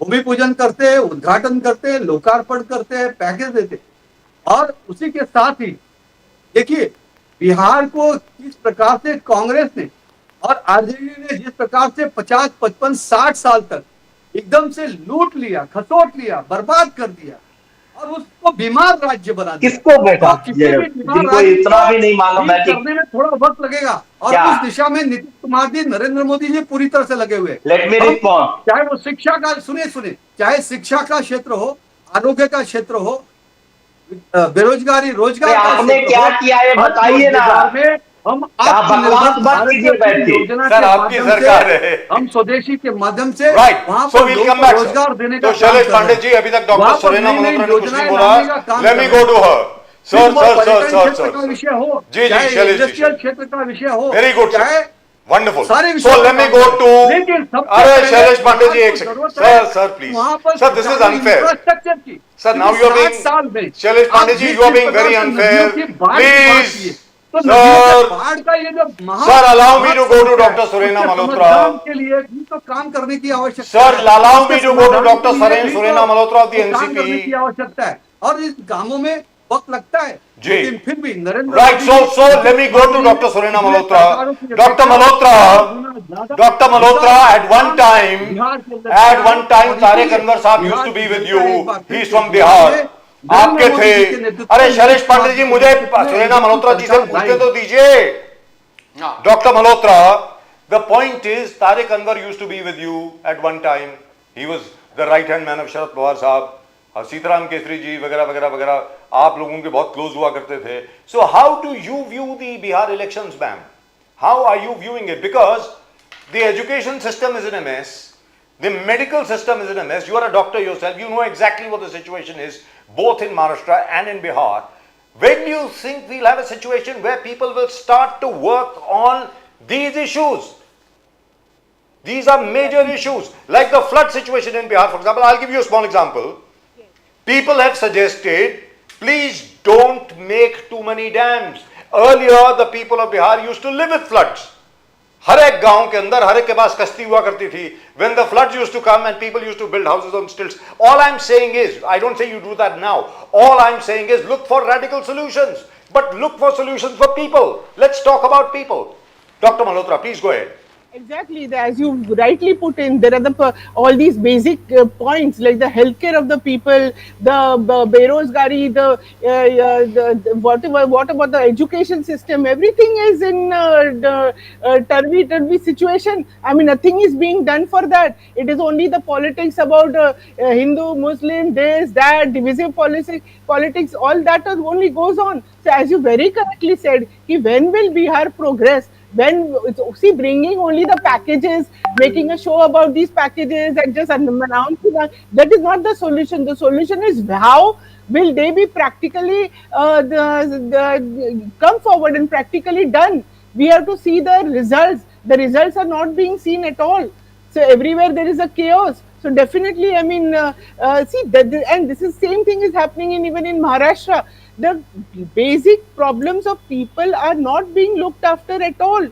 भूमि पूजन करते हैं, उद्घाटन करते हैं, लोकार्पण करते हैं, पैकेज देते हैं। और उसी के साथ ही देखिए बिहार को किस प्रकार से कांग्रेस ने और आरजेडी ने जिस प्रकार से 50, 55, 60 साल तक एकदम से लूट लिया, खसोट लिया, बर्बाद कर दिया। और उसको बीमार राज्य बना दिया। किसको बैठा, तो किसी भी बीमार जिनको राज्य इतना को भी नहीं मालूम है ठीक कि करने में थोड़ा वक्त लगेगा, और क्या? उस दिशा में नीतीश कुमार जी, नरेंद्र मोदी जी पूरी तरह से लगे हुए हैं। लेट मी हम रिस्पॉन्ड। चाहे वो शिक्षा का, सुनिए, चाहे शिक्षा का क्षेत्र हो, आरोग्य का क्षेत्र हो, बेरोजगारी, रोजगार का आपने क्षेत्र क्या हो, किया ये हर बताइए ना। रोजगार में हम क्या आत्मनिर्भर बकवास मत भारत कीजिए बैठ के। योजना सर, के आपकी माध्यम सरकार से, है। हम स्वदेशी के माध्यम से राइट, वहां सो पर विल लोगों कम को बैक रोजगार देने का तो काम शैलेश कर पांडे रहे जी, हैं। अभी तक डॉक्टर वहां पर सुरेना नई नई मल्होत्रा ने कुछ नहीं योजनाएं बोला। लाने का काम लेट कर मी रहे गो हैं। टू हर। फिर सर वो सर सर पर्यटन सर क्षेत्र का सर विषय हो, जी जी, चाहे शैलेश जी, इंडस्ट्रियल क्षेत्र का विषय हो, वेरी गुड सर, चाहे वंडरफुल। सारे सो विषयों लेट मी पर गो काम टू, करें। लेकिन सबसे अरे पहले शैलेश पांडे जी, बिहार एक को सेकंड जरूरत है सर, सर प्लीज वहां पर sir, this is unfair infrastructure की। सर। क्योंकि नाउ यू आर 60 साल बीइंग, में शैलेश पांडे आप जी, जिस यू आर जिस बीइंग प्रकार वेरी से अनफेयर, नदियों की बाढ़ की बात प्लीज की है, तो नदियों के सर। बाढ़ का ये जो sir, allow me to go to समस्या है, डॉक्टर सुरेना उसके मल्होत्रा। समाधान के लिए भी तो काम करने की आवश्यकता सर, है। अलाउ उसके मी टू गो टू समाधान डॉक्टर के लिए भी सुरेना तो मल्होत्रा ऑफ द काम करने एनसीपी की आवश्यकता है, और इन कामों में वक्त लगता है। जी। लेकिन फिर भी Narendra right, Modi so ji, so Nitish let me go Kumar to ji doctor Surena पिछले मल्होत्रा। सरकारों की डॉक्टर अपेक्षा मल्होत्रा, 100 गुना ज्यादा doctor Malhotra, Vikas at one काम time, बिहार के अंदर at किया है। one time, और तारिक इसीलिए अनवर साहब used बिहार to be की with जनता you. एक बार फिर He's से from बिहार बिहार, में आपके नरेंद्र मोदी जी के थे। नेतृत्व अरे में, शैलेश नीतीश पांडे कुमार जी, के मुझे नेतृत्व में सुरेना एनडीए की मल्होत्रा जी से सरकार पूछने लाई। तो दीजिए। हाँ। Doctor Malhotra, the point is, Tariq Anwar used to be with you at one time. He was the right hand man of Sharad Pawar साहब, सीताराम केसरी जी वगैरह वगैरह वगैरह, आप लोगों के बहुत क्लोज हुआ करते थे। So how do you view the Bihar elections, ma'am? How are you viewing it? Because the education system is in a mess. The medical system is in a mess. You are a doctor yourself. You know exactly what the situation is, both in Maharashtra and in Bihar. When do you think we'll have a situation where people will start to work on these issues? These are major issues, like the flood situation in Bihar, for example. I'll give you a small example. People have suggested, please don't make too many dams. Earlier, the people of Bihar used to live with floods. हर एक गांव के अंदर हर एक के पास कश्ती हुआ करती थी. When the floods used to come and people used to build houses on stilts. All I'm saying is, I don't say you do that now. All I'm saying is look for radical solutions. But look for solutions for people. Let's talk about people. Dr. Malhotra, please go ahead. Exactly, as you rightly put in, there are all these basic points like the healthcare of the people, the berozgari, whatever. What about the education system? Everything is in the turvy situation. I mean, nothing is being done for that. It is only the politics about Hindu, Muslim, this, that, divisive politics. All that only goes on. So, as you very correctly said, when will Bihar progress? When see bringing only the packages, making a show about these packages and just announcing that is not the solution. The solution is how will they be practically come forward and practically done. We have to see the results. The results are not being seen at all. So everywhere there is a chaos. So definitely, I mean, see that, and this is same thing is happening in even in Maharashtra. The basic problems of people are not being looked after at all.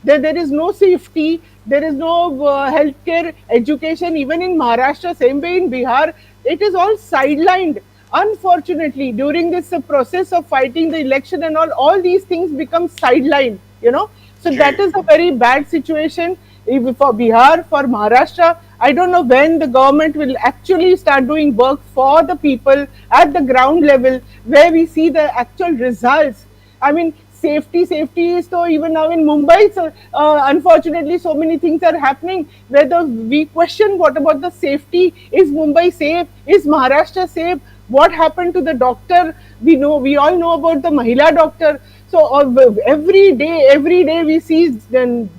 There is no safety, there is no healthcare, education. Even in Maharashtra, same way in Bihar, it is all sidelined. Unfortunately, during this process of fighting the election and all these things become sidelined. You know, so that is a very bad situation for Bihar, for Maharashtra. I don't know when the government will actually start doing work for the people at the ground level where we see the actual results. I mean, safety is so even now in Mumbai. So unfortunately, so many things are happening where we question what about the safety? Is Mumbai safe? Is Maharashtra safe? What happened to the doctor? We all know about the Mahila doctor. So every day we see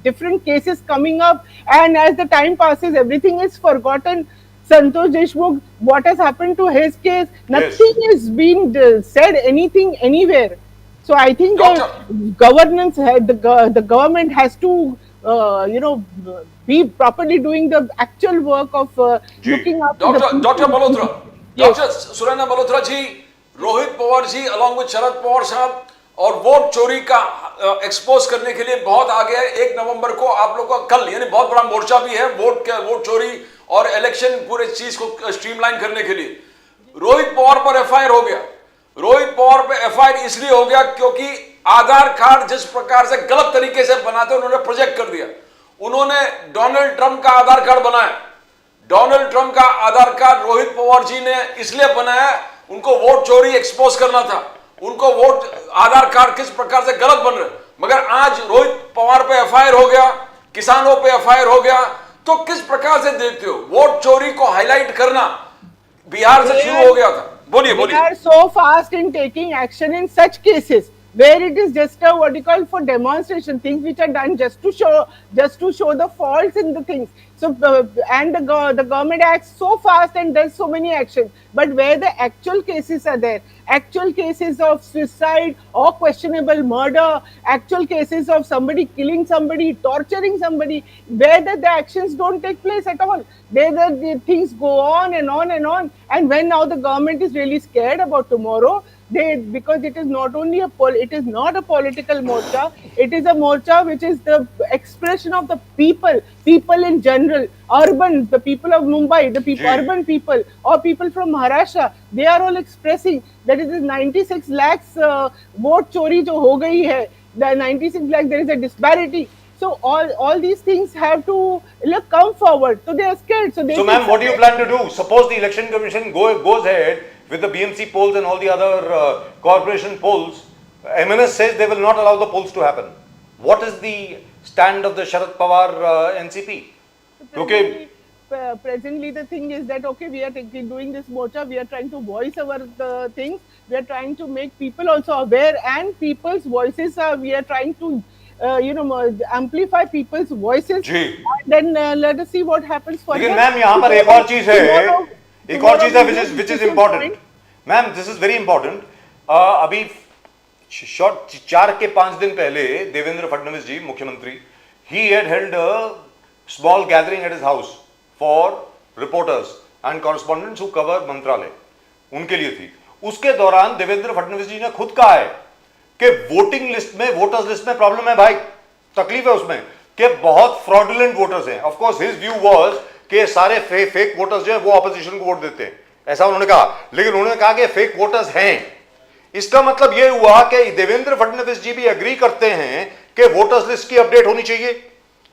different cases coming up, and as the time passes, everything is forgotten. Santosh Deshmukh, what has happened to his case? Nothing is being said anything anywhere. So I think the governance, the government has to, be properly doing the actual work of looking after the people. Dr. Malhotra, Yes. Dr. Surena Malhotra ji, Rohit Pawar ji, along with Sharad Pawar साहब और vote चोरी का expose करने के लिए बहुत आगे है. 1 नवंबर को आप लोग का कल यानी बहुत बड़ा मोर्चा भी है वोट चोरी और इलेक्शन पूरे चीज को स्ट्रीमलाइन करने के लिए. रोहित पवार पर एफआईआर हो गया. रोहित पवार पे एफआईआर इसलिए हो गया क्योंकि आधार कार्ड जिस प्रकार से गलत तरीके से बनाते उन्होंने प्रोजेक्ट कर दिया. उन्होंने डोनाल्ड ट्रंप का आधार कार्ड बनाया. डोनाल्ड ट्रंप का आधार कार्ड रोहित पवार जी ने इसलिए बनाया उनको वोट चोरी एक्सपोज करना था, उनको वोट आधार कार्ड किस प्रकार से गलत बन रहे, मगर आज रोहित पवार पे एफआईआर हो गया, किसानों पे एफआईआर हो गया, तो किस प्रकार से देखते हो वोट चोरी को हाईलाइट करना बिहार से शुरू हो गया था? बोलिए They बोलिए। are so fast in taking action in such cases where it is just a what you call for demonstration, things which are done just to show the faults in the things. So and the government acts so fast and does so many actions, but where the actual cases are there, actual cases of suicide or questionable murder, actual cases of somebody killing somebody, torturing somebody, where the actions don't take place at all. The things go on and on and on. And when now the government is really scared about tomorrow, because it is not only it is not a political morcha, it is a morcha which is the expression of the people in general, urban, the people of Mumbai, the people, Ji. urban people, or people from Maharashtra, they are all expressing that it is 96 lakhs vote chori jo ho gayi hai, the 96 lakh, there is a disparity. So all these things have to come forward. So they are scared. So ma'am, what do you plan to do? Suppose the election commission goes ahead with the BMC polls and all the other corporation polls. MNS says they will not allow the polls to happen. What is the stand of the Sharad Pawar NCP? Okay. Presently the thing is that okay, we are doing this morcha, we are trying to voice our things, we are trying to make people also aware, and people's voices are, we are trying to amplify people's voices. जी. Then let us see what happens for लेकिन ma'am यहाँ पर एक और चीज है, एक और चीज है which is important. Ma'am, this is very important. अभी 4 के 5 दिन पहले देवेंद्र फडणवीस जी मुख्यमंत्री, he had held a small gathering at his house for reporters and correspondents who cover मंत्रालय, उनके लिए थी. उसके दौरान देवेंद्र फडणवीस जी ने खुद कहा है कि वोटिंग लिस्ट में, वोटर्स लिस्ट में प्रॉब्लम है भाई, तकलीफ है उसमें कि बहुत फ्रॉडुलेंट वोटर्स हैं. Of course his view was कि सारे फेक वोटर्स जो है वो ऑपोजिशन को वोट देते हैं, ऐसा उन्होंने कहा. लेकिन उन्होंने कहा कि फेक वोटर्स हैं. इसका मतलब ये हुआ कि देवेंद्र फडणवीस जी भी एग्री करते हैं कि वोटर्स लिस्ट की अपडेट होनी चाहिए.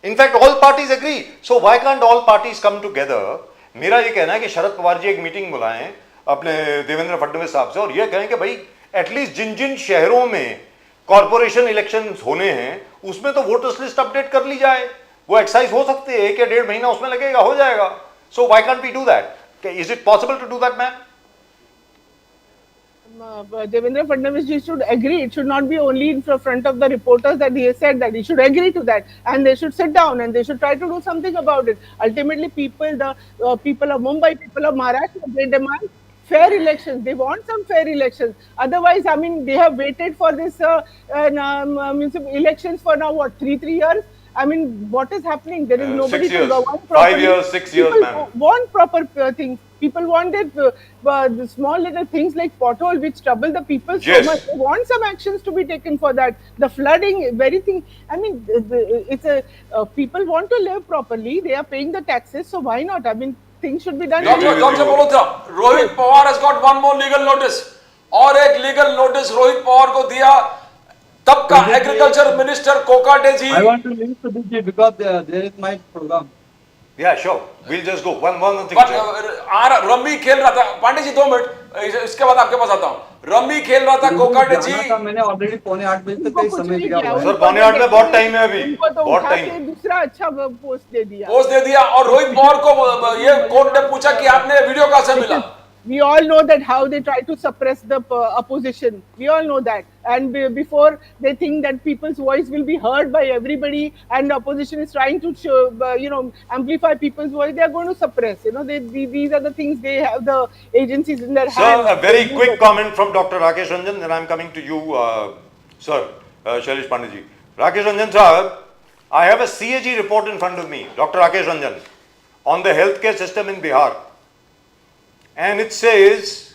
In fact all parties agree. So why can't all parties come together? मेरा ये कहना है कि शरद पवार जी एक मीटिंग बुलाएं अपने देवेंद्र फडणवीस साहब से और ये कहें कि भाई एटलीस्ट जिन जिन शहरों में कॉर्पोरेशन इलेक्शन होने हैं उसमें तो वोटर्स लिस्ट अपडेट कर ली जाए. वो एक्सरसाइज हो सकती है, 1 या 1.5 महीना उसमें लगेगा, हो जाएगा. So why can't we do that? Is it possible to do that ma'am? Devendra Fadnavis ji should agree. It should not be only in front of the reporters that he has said that. He should agree to that, and they should sit down and they should try to do something about it. Ultimately, the people of Mumbai, people of Maharashtra, they demand fair elections. They want some fair elections. Otherwise, I mean, they have waited for this elections for now what 3 years. I mean, what is happening? There is nobody 6 years, to govern 5 properly. years, 6 years, People ma'am. want proper things. People want the small little things like pothole which trouble the people so Yes. much. They want some actions to be taken for that. The flooding, very thing. I mean, it's a people want to live properly. They are paying the taxes, so why not? I mean, things should be done. Doctor Malhotra, Rohit Pawar has got one more legal notice. और एक legal notice Rohit Pawar को दिया तब का agriculture minister Kokate ji. I want to leave to DJ because there is my program. Yeah, sure. We'll just go. One thing. Rummy खेल रहा था. Pandey ji 2 minute, इसके बाद आपके पास आता हूँ. रम्मी खेल रहा था कोकाटे जी. जाना था, मैंने ऑलरेडी 7:45 बजे तक कई कुछ समय नहीं दिया किया. हुआ है. सर, 8:45 में बहुत टाइम है अभी. उनको तो बहुत उठा टाइम. के दूसरा अच्छा पोस्ट दे दिया. पोस्ट दे दिया और रोहित पवार को ये कोर्ट ने पूछा कि आपने वीडियो कहाँ से मिला. We all know that how they try to suppress the opposition. We all know that. And before they think that people's voice will be heard by everybody, and the opposition is trying to show, amplify people's voice, they are going to suppress. These are the things they have the agencies in their Sir, hands. a very quick comment from Dr. Rakesh Ranjan, then I'm coming to you, sir, Shailesh Pandey. Rakesh Ranjan sir, I have a CAG report in front of me, Dr. Rakesh Ranjan, on the healthcare system in Bihar. And it says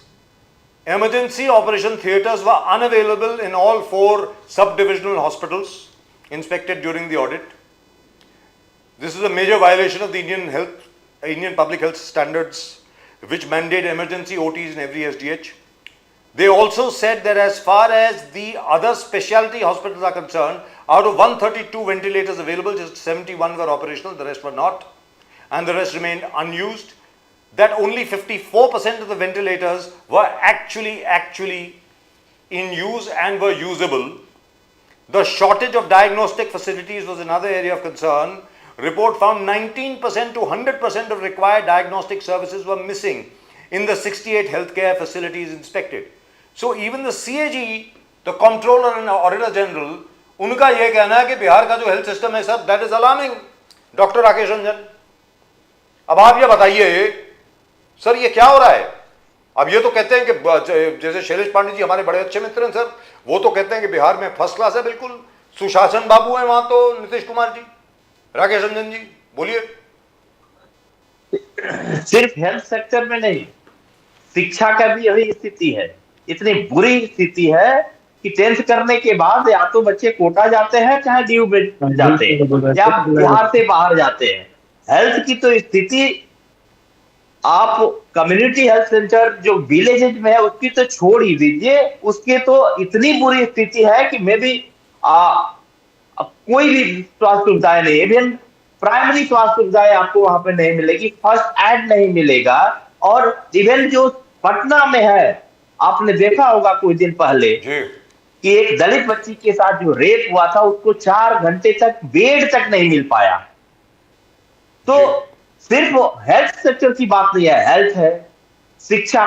emergency operation theatres were unavailable in all 4 sub-divisional hospitals inspected during the audit. This is a major violation of the Indian public health standards, which mandate emergency OTs in every SDH. They also said that as far as the other specialty hospitals are concerned, out of 132 ventilators available, just 71 were operational, the rest were not, and the rest remained unused. that only 54% of the ventilators were actually in use and were usable. The shortage of diagnostic facilities was another area of concern. Report found 19% to 100% of required diagnostic services were missing in the 68 healthcare facilities inspected. So even the CAG, the Comptroller and Auditor General, उनका ये कहना है कि बिहार का जो health system है sir, that is alarming. Doctor Rakesh Ranjan, अब आप ये बताइए सर, ये क्या हो रहा है? अब ये तो कहते हैं कि जैसे शैलेश पांडे जी हमारे बड़े अच्छे मित्र हैं सर, वो तो कहते हैं कि बिहार में फर्स्ट क्लास है, बिल्कुल सुशासन बाबू है वहां तो नीतीश कुमार जी. राकेश रंजन जी बोलिए. सिर्फ हेल्थ सेक्टर में नहीं, शिक्षा का भी यही स्थिति है. इतनी बुरी स्थिति है कि 10th करने के बाद या तो बच्चे कोटा जाते हैं, चाहे ड्यू में जाते हैं, या बिहार से बाहर जाते हैं. हेल्थ की तो स्थिति, आप कम्युनिटी हेल्थ सेंटर जो विलेजेज में है उसकी तो छोड़ ही दीजिए, उसके तो इतनी बुरी स्थिति है कि मे भी कोई भी स्वास्थ्य सुविधाएं नहीं, इवन प्राइमरी स्वास्थ्य सुविधाएं आपको वहां पे नहीं मिलेगी, फर्स्ट एड नहीं मिलेगा. और इवन जो पटना में है, आपने देखा होगा कुछ दिन पहले कि एक दलित बच्ची के साथ जो रेप हुआ था, उसको 4 घंटे तक बेड तक नहीं मिल पाया. तो सिर्फ हेल्थ सेक्टर की बात नहीं है, हेल्थ है, शिक्षा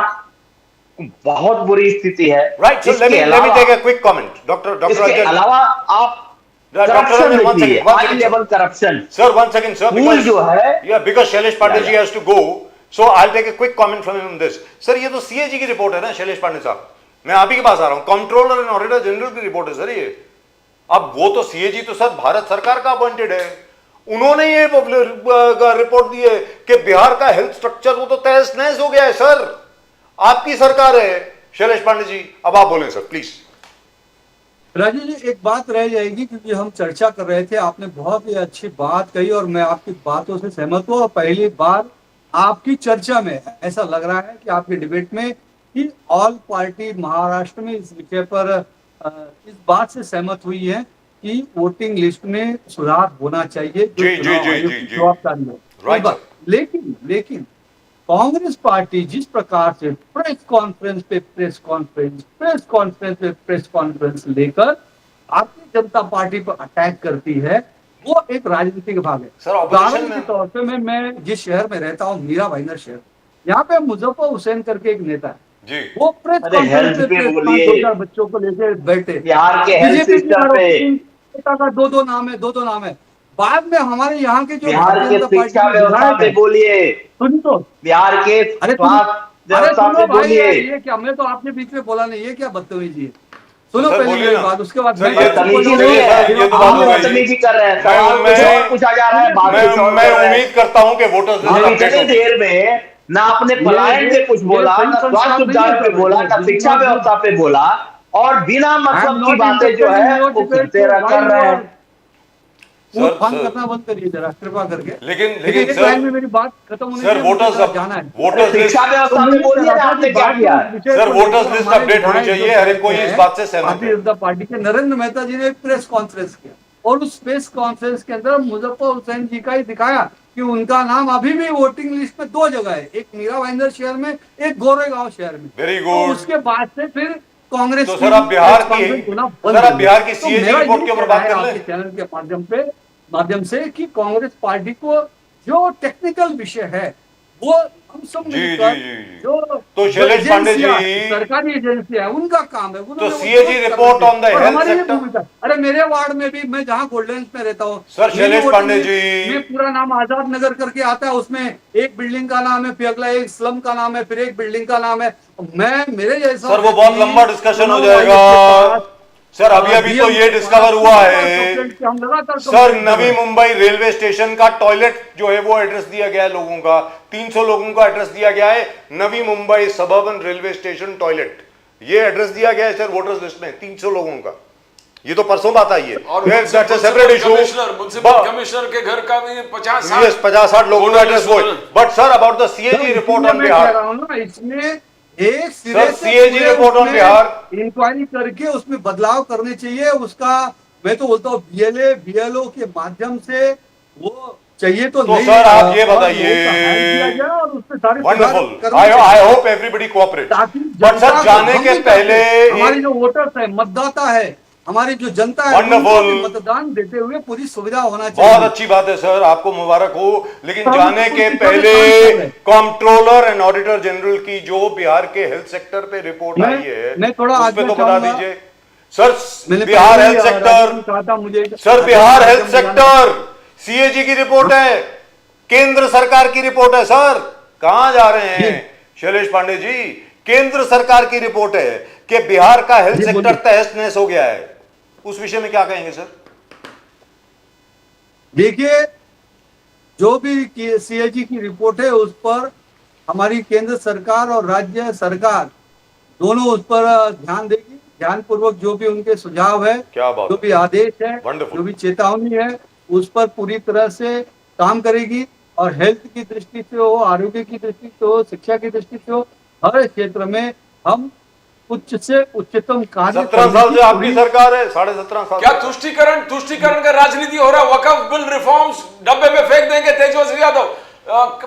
बहुत बुरी स्थिति है. Right, so let me take a quick comment. Doctor इसके अलावा आप करप्शन देखिए, high level corruption. Sir one second sir, school जो है, या because Shailesh Pandey ji has to go, so I will take a quick comment from him on this. Sir ये तो CAG की रिपोर्ट है ना शैलेश पांडे साहब, मैं आप ही के पास आ रहा हूं. कंट्रोलर एंड ऑडिटर जनरल की रिपोर्ट है सर ये. अब वो तो सीएजी तो सर भारत सरकार का अपॉइंटेड है, उन्होंने ये रिपोर्ट दी है कि बिहार का हेल्थ स्ट्रक्चर वो तो तहस नहस हो गया है सर. आपकी सरकार है शैलेश पांडे जी, अब आप बोलें सर प्लीज. राजीव जी, एक बात रह जाएगी क्योंकि हम चर्चा कर रहे थे, आपने बहुत ही अच्छी बात कही और मैं आपकी बातों से सहमत हूँ. और पहली बार आपकी चर्चा में ऐसा लग रहा है कि आपकी डिबेट में कि ऑल पार्टी महाराष्ट्र में इस विषय पर इस बात से सहमत हुई है कि वोटिंग लिस्ट में सुधार होना चाहिए, जो जवाबदारी है. राइट, लेकिन कांग्रेस पार्टी जिस प्रकार से प्रेस कॉन्फ्रेंस पे प्रेस कॉन्फ्रेंस लेकर भारतीय जनता पार्टी पर अटैक करती है, वो एक राजनीतिक भाग है. उदाहरण के तौर पे मैं जिस शहर में रहता हूँ, मीरा भाईंदर शहर, यहाँ पे मुजफ्फर हुसैन करके एक नेता है जी, वो प्रेस कॉन्फ्रेंस पे बच्चों को लेकर बैठे. बिहार के हेल्थ सिस्टम पे का दो नाम है. बाद में हमारे यहाँ के जो बिहार के शिक्षा व्यवस्था पे बोलिए, सुन तो बिहार के स्वास्थ्य व्यवस्था पे बोलिए. ये क्या, मैं तो आपने बीच में बोला नहीं, ये क्या बदतमीजी है? सुनो पहले मेरी बात, उसके बाद बदतमीजी नहीं है, आप बदतमीजी कर रहे हैं. सवाल कुछ और पूछा जा रहा है. मैं उम्मीद करता हूँ कि वोटर्स इतनी देर में ना आपने पलायन पे कुछ बोला, ना स्वास्थ्य सुविधा पे बोला, ना शिक्षा व्यवस्था पे बोला, और बिना मतलब की बातें जो है वो करते कर रहे हैं. वो फन करना बंद करिए जरा कृपा करके. लेकिन सर में मेरी बात खत्म होने सर, वोटर्स जाना है. वोटर्स शिक्षा व्यवस्था में बोलिए ना, आपने क्या किया है? सर वोटर्स लिस्ट अपडेट होनी चाहिए, हर कोई इस बात से सहमत है. भारतीय जनता पार्टी के नरेंद्र मेहता जी ने एक प्रेस कॉन्फ्रेंस किया और उस प्रेस कॉन्फ्रेंस के अंदर मुजफ्फर हुसैन जी का ही दिखाया कि उनका नाम अभी भी वोटिंग लिस्ट में 2 जगह है, एक मीरा भाईंदर शहर में, एक गोरेगांव शहर में. Very good. उसके बाद से फिर कांग्रेस तो सर आप बिहार की सीएजी रिपोर्ट के ऊपर बात कर लें चैनल के माध्यम से कि कांग्रेस पार्टी को जो टेक्निकल विषय है वो हम सब मिलकर जो तो शैलेश पांडे जी सरकारी एजेंसी है उनका काम है. तो CAG report on the health sector. अरे मेरे वार्ड में भी, मैं जहाँ गोल्डन में रहता हूँ सर, शैलेश पांडे जी में पूरा नाम आजाद नगर करके आता है, उसमें एक बिल्डिंग का नाम है, फिर अगला एक स्लम का नाम है, फिर एक बिल्डिंग का नाम है. मैं मेरे जैसा सर वो बहुत लंबा डिस्कशन हो जाएगा सर. अभी तो ये डिस्कवर हुआ है sir, Navi Mumbai railway station का टॉयलेट जो है वो एड्रेस दिया गया है लोगों का, 300 लोगों का एड्रेस दिया गया है. Navi Mumbai suburban railway station toilet, ये एड्रेस दिया गया है सर वोटर्स लिस्ट में 300 लोगों का. ये तो परसों बात आई है. और सेपरेट इशू. कमिश्नर के घर का भी 50-60 लोगों का एड्रेस वो. But sir about the CAG report on Bihar, इसमें एक सिरे से CAG report on Bihar inquiry करके उसमें बदलाव करने चाहिए. उसका मैं तो बोलता हूँ बीएलओ के माध्यम से वो चाहिए तो तो नहीं, सर आप ये और बताइए, लोगों का हाल किया जाए और उससे सारे सुधार वंडरफुल, करने आई चाहिए। Hope everybody cooperate. ताकि बट जनता सर को जाने हम के भी पहले हमारी जो वोटर्स है, मतदाता है, हमारी जो जनता है, उनको वंडरफुल, भी मतदान देते हुए पूरी सुविधा होना बहुत चाहिए। अच्छी बात है सर, आपको मुबारक हो। लेकिन हम जाने के उसी पहले तरह काम कर रहे हैं। कंट्रोलर एंड ऑडिटर जनरल की जो बिहार के हेल्थ सेक्टर पे रिपोर्ट आई है, मैं थोड़ा उस पे आगे तो बता चाहूंगा। दीजिए सर। मैंने बिहार पहले ही हेल्थ राजू ने सेक्टर, कहा था मुझे, सर बिहार हेल्थ आगे मुझे सेक्टर सीएजी की रिपोर्ट है, केंद्र सरकार की रिपोर्ट है। सर कहां जा रहे हैं शैलेश पांडे जी? केंद्र सरकार की रिपोर्ट है कि बिहार का हेल्थ जी, सेक्टर बोलिए। तहस नहस हो गया है। उस विषय में क्या कहेंगे सर? देखिए, जो भी सीएजी की रिपोर्ट है उस पर हमारी केंद्र सरकार और राज्य सरकार दोनों उस पर ध्यान देगी। ध्यानपूर्वक जो भी उनके सुझाव है, क्या बात जो है। भी आदेश है, Wonderful. जो भी चेतावनी है, उस पर पूरी तरह से काम करेगी। और हेल्थ की दृष्टि से हो, आरोग्य की दृष्टि से हो, शिक्षा की दृष्टि से हो, हर क्षेत्र में हम उच्च से उच्चतम कार्य 17 करने साल की से आपकी पूरी- सरकार है, 17.5 साल क्या से। तुष्टीकरण का राजनीति हो रहा है? वक्फ बिल रिफॉर्म्स डब्बे में फेंक देंगे तेजस्वी यादव।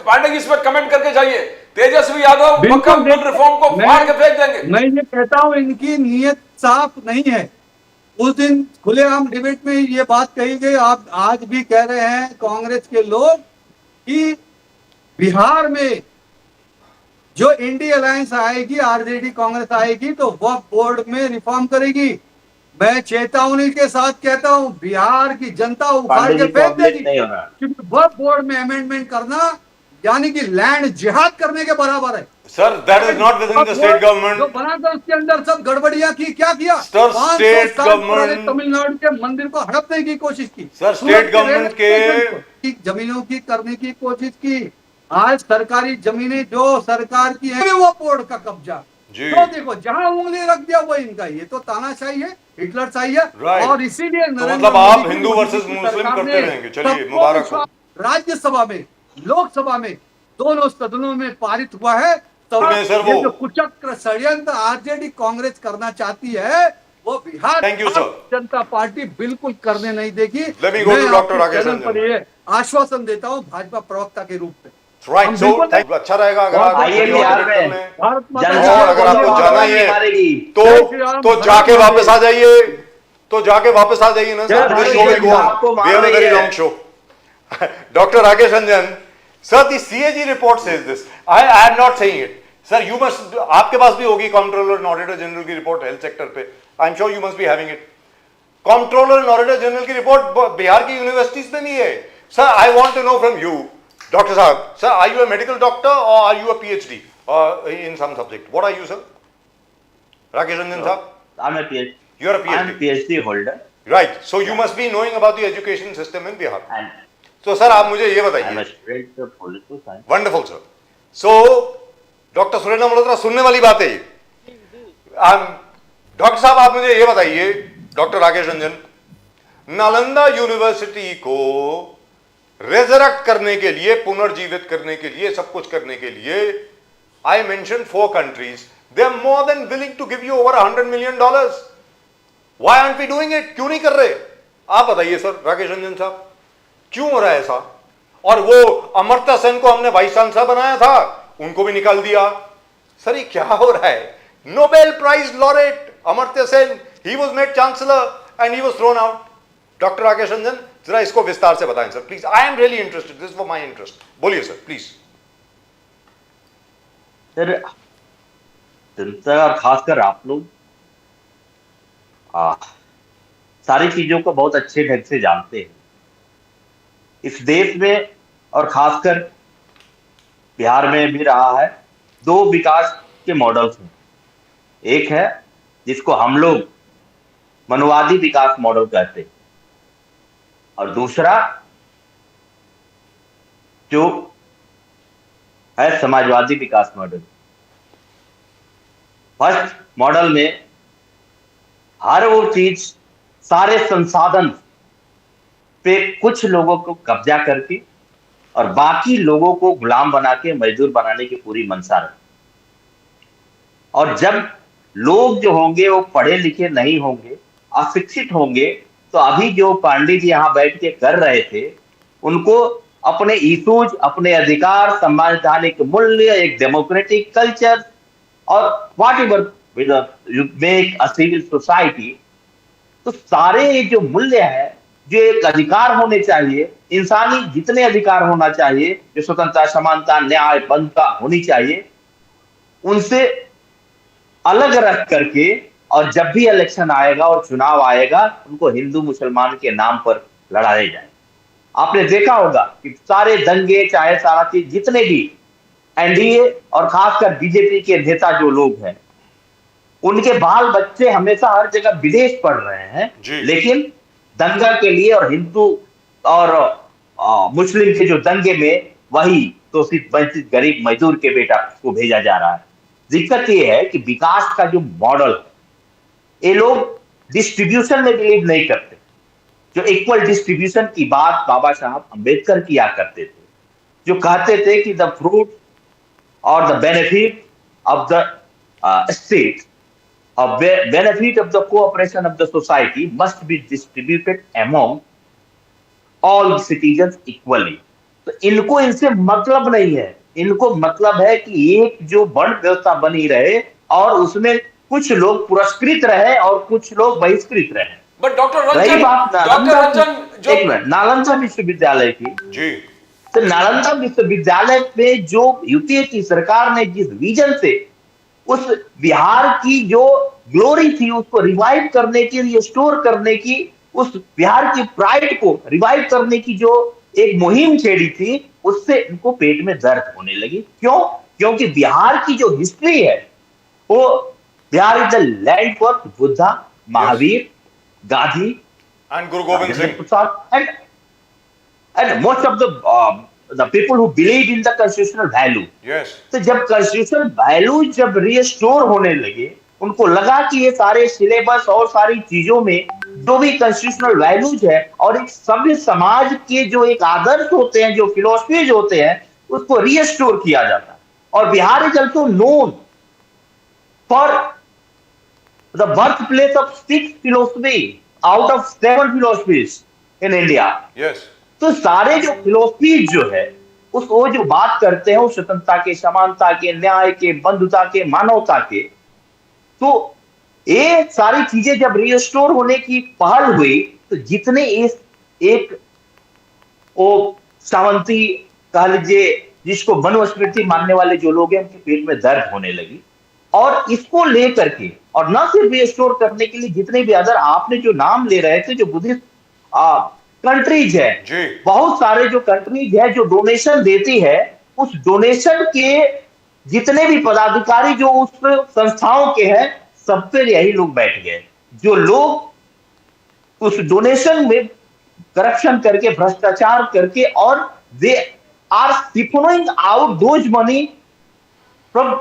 पांडे जी इस पर कमेंट करके जाइए। तेजस्वी यादव बिल्कुल वक्फ बिल रिफॉर्म को फाड़ के फेंक देंगे। मैं ये कहता हूं, इनकी नीयत साफ नहीं है। उस दिन खुलेआम डिबेट में ये बात कही गई, आप आज भी कह रहे हैं कांग्रेस के लोग कि बिहार में जो इंडी अलायंस आएगी, आरजेडी कांग्रेस आएगी तो वह बोर्ड में रिफॉर्म करेगी। मैं चेतावनी के साथ कहता हूं, बिहार की जनता उखाड़ पांडे के जी को फेंक अपडेट देगी, नहीं हो रहा। क्योंकि वह बोर्ड में अमेंडमेंट करना यानी कि लैंड जिहाद करने के बराबर है। Sir that is not with in the state जो गवर्नमेंट। बनाकर उसके अंदर सब गड़बड़ियां की, क्या किया? सर, 500 स्टेट साल पुराने गवर्नमेंट- तमिलनाडु के मंदिर को हड़पने की कोशिश की। सर, सूरत स्टेट गवर्नमेंट रेलवे के- स्टेशन की जमीनों की करने की कोशिश की। आज सरकारी जमीनें जो सरकार की है, वो बोर्ड का कब्जा। जी। तो देखो, जहां उंगली रख दिया वो इनका। ये तो तानाशाही है, हिटलरशाही है। Right. और इसीलिए तो नरेंद्र मतलब आप मोदी की हिंदू मोदी वर्सेस की मुस्लिम सरकार करते ने रहेंगे। चलिए, सबको मुबारक हो। विश्वास- राज्यसभा में, लोकसभा में, दोनों सदनों में पारित हुआ है। तो में सर ये वो- जो कुचक्र षड्यंत्र आरजेडी कांग्रेस करना चाहती है, वो Bihar Thank you, sir. Janata party बिल्कुल करने नहीं देगी। Let me go to मैं Dr. आपके राकेश चैनल पर रंजन। ये आश्वासन देता हूँ भाजपा प्रवक्ता के रूप में। राइट, हम सो बिल्कुल- अच्छा रहेगा अगर और आप आइए वीडियो बिहार अपडेट कर में। लें। भारत माता जनता की और जय, अगर आपको बोलिए, जाना ही नहीं है मारेगी। तो जय श्री राम, तो जाके भारत वापस माता आ जाइए। तो जाके वापस आ जाइए ना जय sir. Bharat, this show will go आपको ऑन। मार वी हैव अ रही वेरी है। Long show. Doctor Rakesh Ranjan sir, the CAG report says this. I am not saying it sir. You must, आपके पास भी होगी कंट्रोलर एंड ऑडिटर जनरल की report health sector पे। I am sure you must be having it. Controller and auditor general की report Bihar की universities में नहीं है sir. I want to know from you doctor साहब, sir are you a medical doctor और are you a PhD in some subject? What are you, sir? Rakesh Ranjan sir? I'm a PhD. You are a PhD. I'm a PhD holder Right. So you must be knowing about the education system in Bihar. and So sir, आप मुझे ये I'm a बताइए। student of political science. Wonderful sir. So doctor Surendra Malhotra, सुनने वाली बात है ये। Doctor साहब आप मुझे ये बताइए, डॉक्टर राकेश रंजन, नालंदा यूनिवर्सिटी को रेजरेक्ट करने के लिए, पुनर्जीवित करने के लिए, सब कुछ करने के लिए, I mentioned 4 countries. They are more than willing to give you over $100 million. Why aren't we doing it? क्यों नहीं कर रहे? आप बताइए सर, राकेश रंजन साहब, क्यों हो रहा है ऐसा? और वो अमर्त्य सेन को हमने वाइस चांसलर बनाया था, उनको भी निकाल दिया। सर ये क्या हो रहा है? Nobel prize laureate Amartya Sen, he was made chancellor and he was thrown out. Doctor Rakesh Ranjan, जरा इसको विस्तार से बताएं sir please. I am really interested, this for my interest. बोलिए सर प्लीज। सर जनता और खासकर आप लोग सारी चीजों को बहुत अच्छे ढंग से जानते हैं। इस देश में और खासकर बिहार में भी रहा है, 2 विकास के मॉडल्स हैं। एक है जिसको हम लोग मनुवादी विकास मॉडल कहते हैं, और दूसरा जो है समाजवादी विकास मॉडल। फर्स्ट मॉडल में हर वो चीज, सारे संसाधन पे कुछ लोगों को कब्जा करके और बाकी लोगों को गुलाम बना के मजदूर बनाने की पूरी मंशा रही। और जब लोग जो होंगे वो पढ़े लिखे नहीं होंगे, अशिक्षित होंगे, तो अभी जो पांडे जी यहाँ बैठ के कर रहे थे, उनको अपने इशूज, अपने अधिकार, संवैधानिक मूल्य, एक डेमोक्रेटिक कल्चर और whatever you make a civil society, तो सारे ये जो मूल्य है, जो एक अधिकार होने चाहिए, इंसानी जितने अधिकार होना चाहिए, जो स्वतंत्रता, समानता, न्याय, बंधुता होनी चाहिए, उनसे अलग रख करके, और जब भी इलेक्शन आएगा और चुनाव आएगा, उनको हिंदू मुसलमान के नाम पर लड़ाए जाए। आपने देखा होगा कि सारे दंगे, चाहे सारा चीज, जितने भी एनडीए और खासकर बीजेपी के नेता जो लोग हैं, उनके बाल बच्चे हमेशा हर जगह विदेश पढ़ रहे हैं, लेकिन दंगा के लिए और हिंदू और मुस्लिम के जो दंगे में वही शोषित वंचित गरीब मजदूर के बेटा को भेजा जा रहा है। दिक्कत ये है कि विकास का जो मॉडल, ये लोग डिस्ट्रीब्यूशन में बिलीव नहीं करते। जो इक्वल डिस्ट्रीब्यूशन की बात बाबा साहब अंबेडकर किया करते थे, जो कहते थे कि द फ्रूट और the benefit of the state और benefit of the cooperation of the society must be distributed among all citizens equally. तो इनको इनसे मतलब नहीं है, इनको मतलब है कि एक जो वर्ण व्यवस्था बनी रहे और उसमें कुछ लोग पुरस्कृत रहे और कुछ लोग बहिष्कृत रहे। बट डॉक्टर रही बात रंजन, नालंदा विश्वविद्यालय की, जी, तो नालंदा विश्वविद्यालय में जो यूपीए की सरकार ने जिस विजन से उस बिहार की जो ग्लोरी थी उसको रिवाइव करने की, रिस्टोर करने की, उस बिहार की प्राइड को रिवाइव करने की जो एक मुहिम छेड़ी थी, उससे इनको पेट में दर्द होने लगी। क्यों? क्योंकि बिहार की जो हिस्ट्री है वो Bihar is the land for Buddha, Mahavir, Gandhi and Guru Govind Singh Prasad and most of the people who believe in the constitutional value. Yes, तो जब constitutional value जब रिस्टोर होने लगे, उनको लगा कि ये सारे सिलेबस और सारी चीजों में जो भी constitutional values है और एक सभ्य समाज के जो एक आदर्श होते हैं, जो फिलोसफीज होते हैं, उसको रिस्टोर किया जाता है। और Bihar is also known for the birth place of 6 philosophy out of 7 philosophies in India. Yes, तो सारे जो फिलोसफी जो है उस वो जो बात करते हैं वो स्वतंत्रता के, समानता के, न्याय के, बंधुता के, मानवता के, तो ये सारी चीजें जब रिस्टोर होने की पहल हुई तो जितने इस एक वो सावंती कह लीजिए, जिसको मनुस्मृति मानने वाले जो लोग हैं, उनके पेट में दर्द होने लगी। और इसको लेकर के, और न सिर्फ रिस्टोर करने के लिए, जितने भी अदर आपने जो नाम ले रहे थे, जो बुद्धिस्ट कंट्रीज है, बहुत सारे जो कंट्रीज है जो डोनेशन देती है, उस डोनेशन के जितने भी पदाधिकारी जो उस संस्थाओं के हैं, सब पे यही लोग बैठ गए। जो लोग उस डोनेशन में करप्शन करके, भ्रष्टाचार करके, और they are siphoning out those money from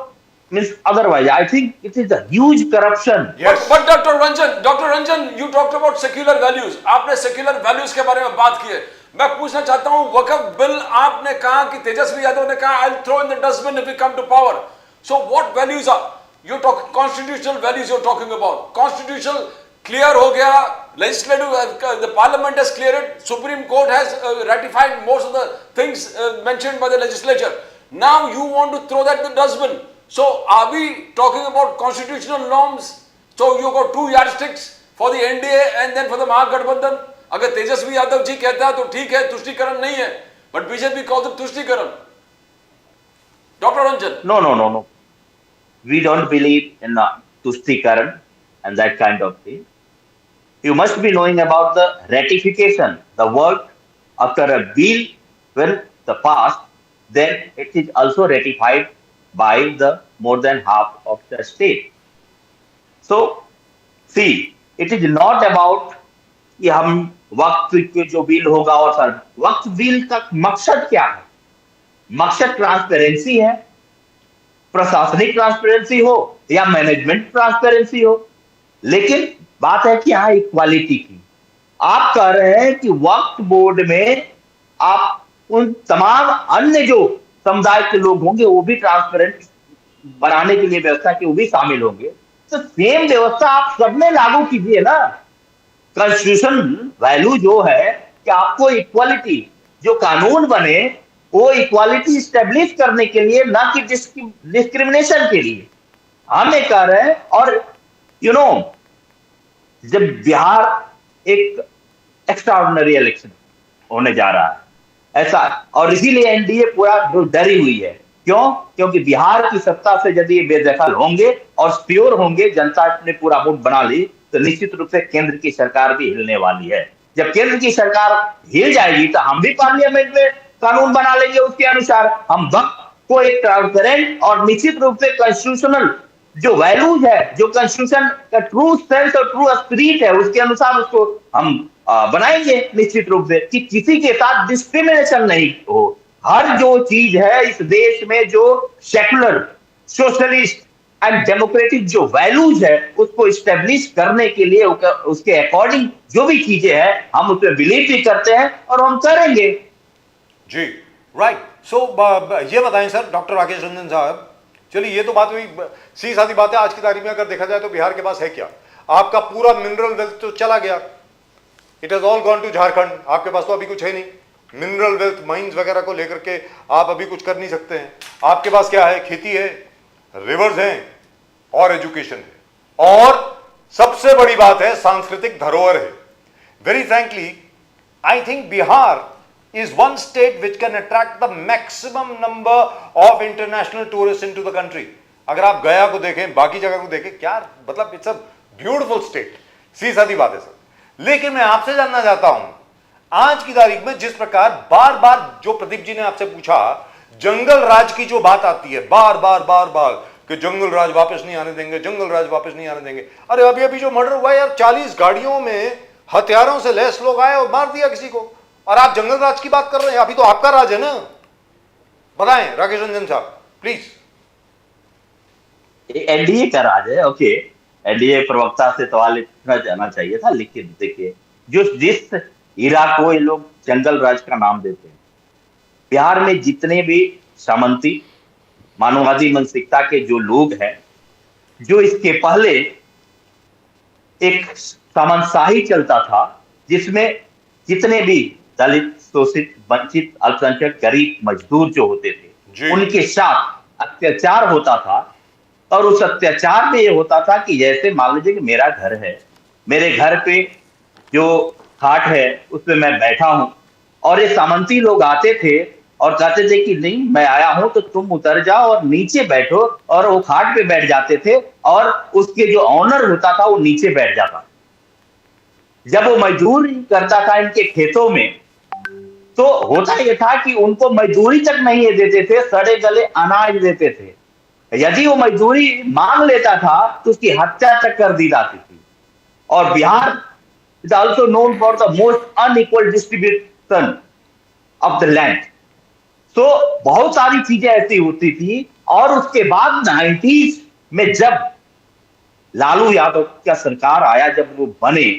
means otherwise I think it is a huge corruption. Yes. But Dr. Ranjan, you talked about secular values. आपने secular values के बारे में बात की है। मैं पूछना चाहता हूँ, वक्फ बिल आपने कहा कि तेजस्वी यादव ने कहा I'll throw in the dustbin if we come to power. So what values are you talking? Constitutional values you're talking about. Constitutional clear हो गया, legislative the parliament has cleared it, Supreme Court has ratified most of the things mentioned by the legislature. Now you want to throw that in the dustbin. So are we talking about constitutional norms? So you got 2 yardsticks for the NDA and then for the Mahagठबंधन. अगर तेजस्वी यादव जी कहता है तो ठीक है, तुष्टिकरण नहीं है, but BJP calls it तुष्टिकरण. Dr. Ranjan. No. We don't believe in tuštikaran and that kind of thing. You must be knowing about the ratification, the work after a bill when the passed, then it is also ratified by the more than half of the state. So, see, it is not about कि हम वक्त के जो bill होगा, और sir वक्त bill का मकसद क्या है? मकसद ट्रांसपेरेंसी है, प्रशासनिक ट्रांसपेरेंसी हो या मैनेजमेंट ट्रांसपेरेंसी हो। लेकिन बात है कि यहाँ इक्वालिटी की। आप कह रहे हैं कि वक्फ बोर्ड में आप उन तमाम अन्य जो समुदाय के लोग होंगे वो भी ट्रांसपेरेंट बनाने के लिए व्यवस्था के वो भी शामिल होंगे। तो सेम व्यवस्था आप सब में लागू कीजिए ना। कॉन्स्टिट्यूशन वैल्यू जो है कि आपको इक्वालिटी, जो कानून बने वो इक्वालिटी स्टेब्लिश करने के लिए, ना कि डिस्क्रिमिनेशन के लिए। हम ये कह रहे हैं। और यू नो जब बिहार एक एक्स्ट्राऑर्डिनरी इलेक्शन होने जा रहा है ऐसा, और इसीलिए एनडीए पूरा डरी हुई है। क्यों? क्योंकि बिहार की सत्ता से यदि बेदखल होंगे और सिक्योर होंगे, जनता ने पूरा वोट बना ली, तो निश्चित रूप से केंद्र की सरकार भी हिलने वाली है। जब केंद्र की सरकार हिल जाएगी तो हम भी पार्लियामेंट में कानून बना लेंगे उसके अनुसार। हम वक्त को एक ट्रांसपेरेंट और निश्चित रूप से कॉन्स्टिट्यूशनल जो वैल्यूज है, जो कॉन्स्टिट्यूशन का ट्रू सेंस और ट्रू स्पिरिट है, उसके अनुसार उसको हम बनाएंगे निश्चित रूप से, कि किसी के साथ डिस्क्रिमिनेशन नहीं हो। हर जो चीज है इस देश में, जो सेकुलर, सोशलिस्ट एंड डेमोक्रेटिक जो वैल्यूज है, उसको स्टेब्लिश करने के लिए उसके अकॉर्डिंग जो भी चीजें हैं, हम उसमें बिलीव भी करते हैं और हम करेंगे। जी, राइट। सो ये बताएं सर, डॉक्टर राकेश रंजन साहब, चलिए ये तो बात हुई, सीधी सादी बात है। आज की तारीख में अगर देखा जाए तो बिहार के पास है क्या? आपका पूरा मिनरल वेल्थ तो चला गया, it has all gone to Jharkhand. आपके पास तो अभी कुछ है नहीं, मिनरल वेल्थ, माइंस वगैरह को लेकर के आप अभी कुछ कर नहीं सकते हैं। आपके पास क्या है? खेती है, रिवर्स हैं और एजुकेशन है, और सबसे बड़ी बात है सांस्कृतिक धरोहर है। Very frankly, I think Bihar is one state which can attract the maximum number of international tourists into the country. अगर आप गया को देखें, बाकी जगह को देखें, क्या मतलब, इट्स अ ब्यूटीफुल स्टेट। सीधी सादी बात है सर। लेकिन मैं आपसे जानना चाहता हूं, आज की तारीख में जिस प्रकार बार बार जो प्रदीप जी ने आपसे पूछा, जंगल राज की जो बात आती है बार बार बार बार, कि जंगल राज वापस नहीं आने देंगे, जंगल राज वापस नहीं आने देंगे। अरे अभी अभी जो मर्डर हुआ यार, 40 गाड़ियों में हथियारों से लैस लोग आए और मार दिया किसी को, और आप जंगल राज की बात कर रहे हैं। अभी तो आपका राज है ना। बताएं राकेश रंजन साहब प्लीज। एनडीए का राज है। ओके, एनडीए प्रवक्ता से सवाल इतना जाना चाहिए था, लेकिन देखिए जिस इरा को ये लोग जंगल राज का नाम देते हैं, बिहार में जितने भी सामंती मानववादी मानसिकता के जो लोग हैं, जो इसके पहले एक सामंतशाही चलता था जिसमें जितने भी दलित, शोषित, वंचित, अल्पसंख्यक, गरीब, मजदूर जो होते थे, उनके साथ अत्याचार होता था। और उस अत्याचार में ये होता था कि जैसे मान लीजिए कि मेरा घर है, मेरे घर पे जो खाट है उसमें मैं बैठा हूं, और ये सामंती लोग आते थे और कहते थे कि नहीं, मैं आया हूं तो तुम उतर जाओ और नीचे बैठो, और वो खाट पे बैठ जाते थे, और उसके जो ऑनर होता था वो नीचे बैठ जाता। जब वो मजदूरी करता था इनके खेतों में, तो होता यह था कि उनको मजदूरी तक नहीं देते थे, सड़े गले अनाज देते थे। यदि वो मजदूरी मांग लेता था तो उसकी हत्या तक कर दी जाती थी। और Bihar is also known for the most unequal distribution of the land. तो बहुत सारी चीजें ऐसी होती थी। और उसके बाद 90s में जब लालू यादव का सरकार आया, जब वो बने,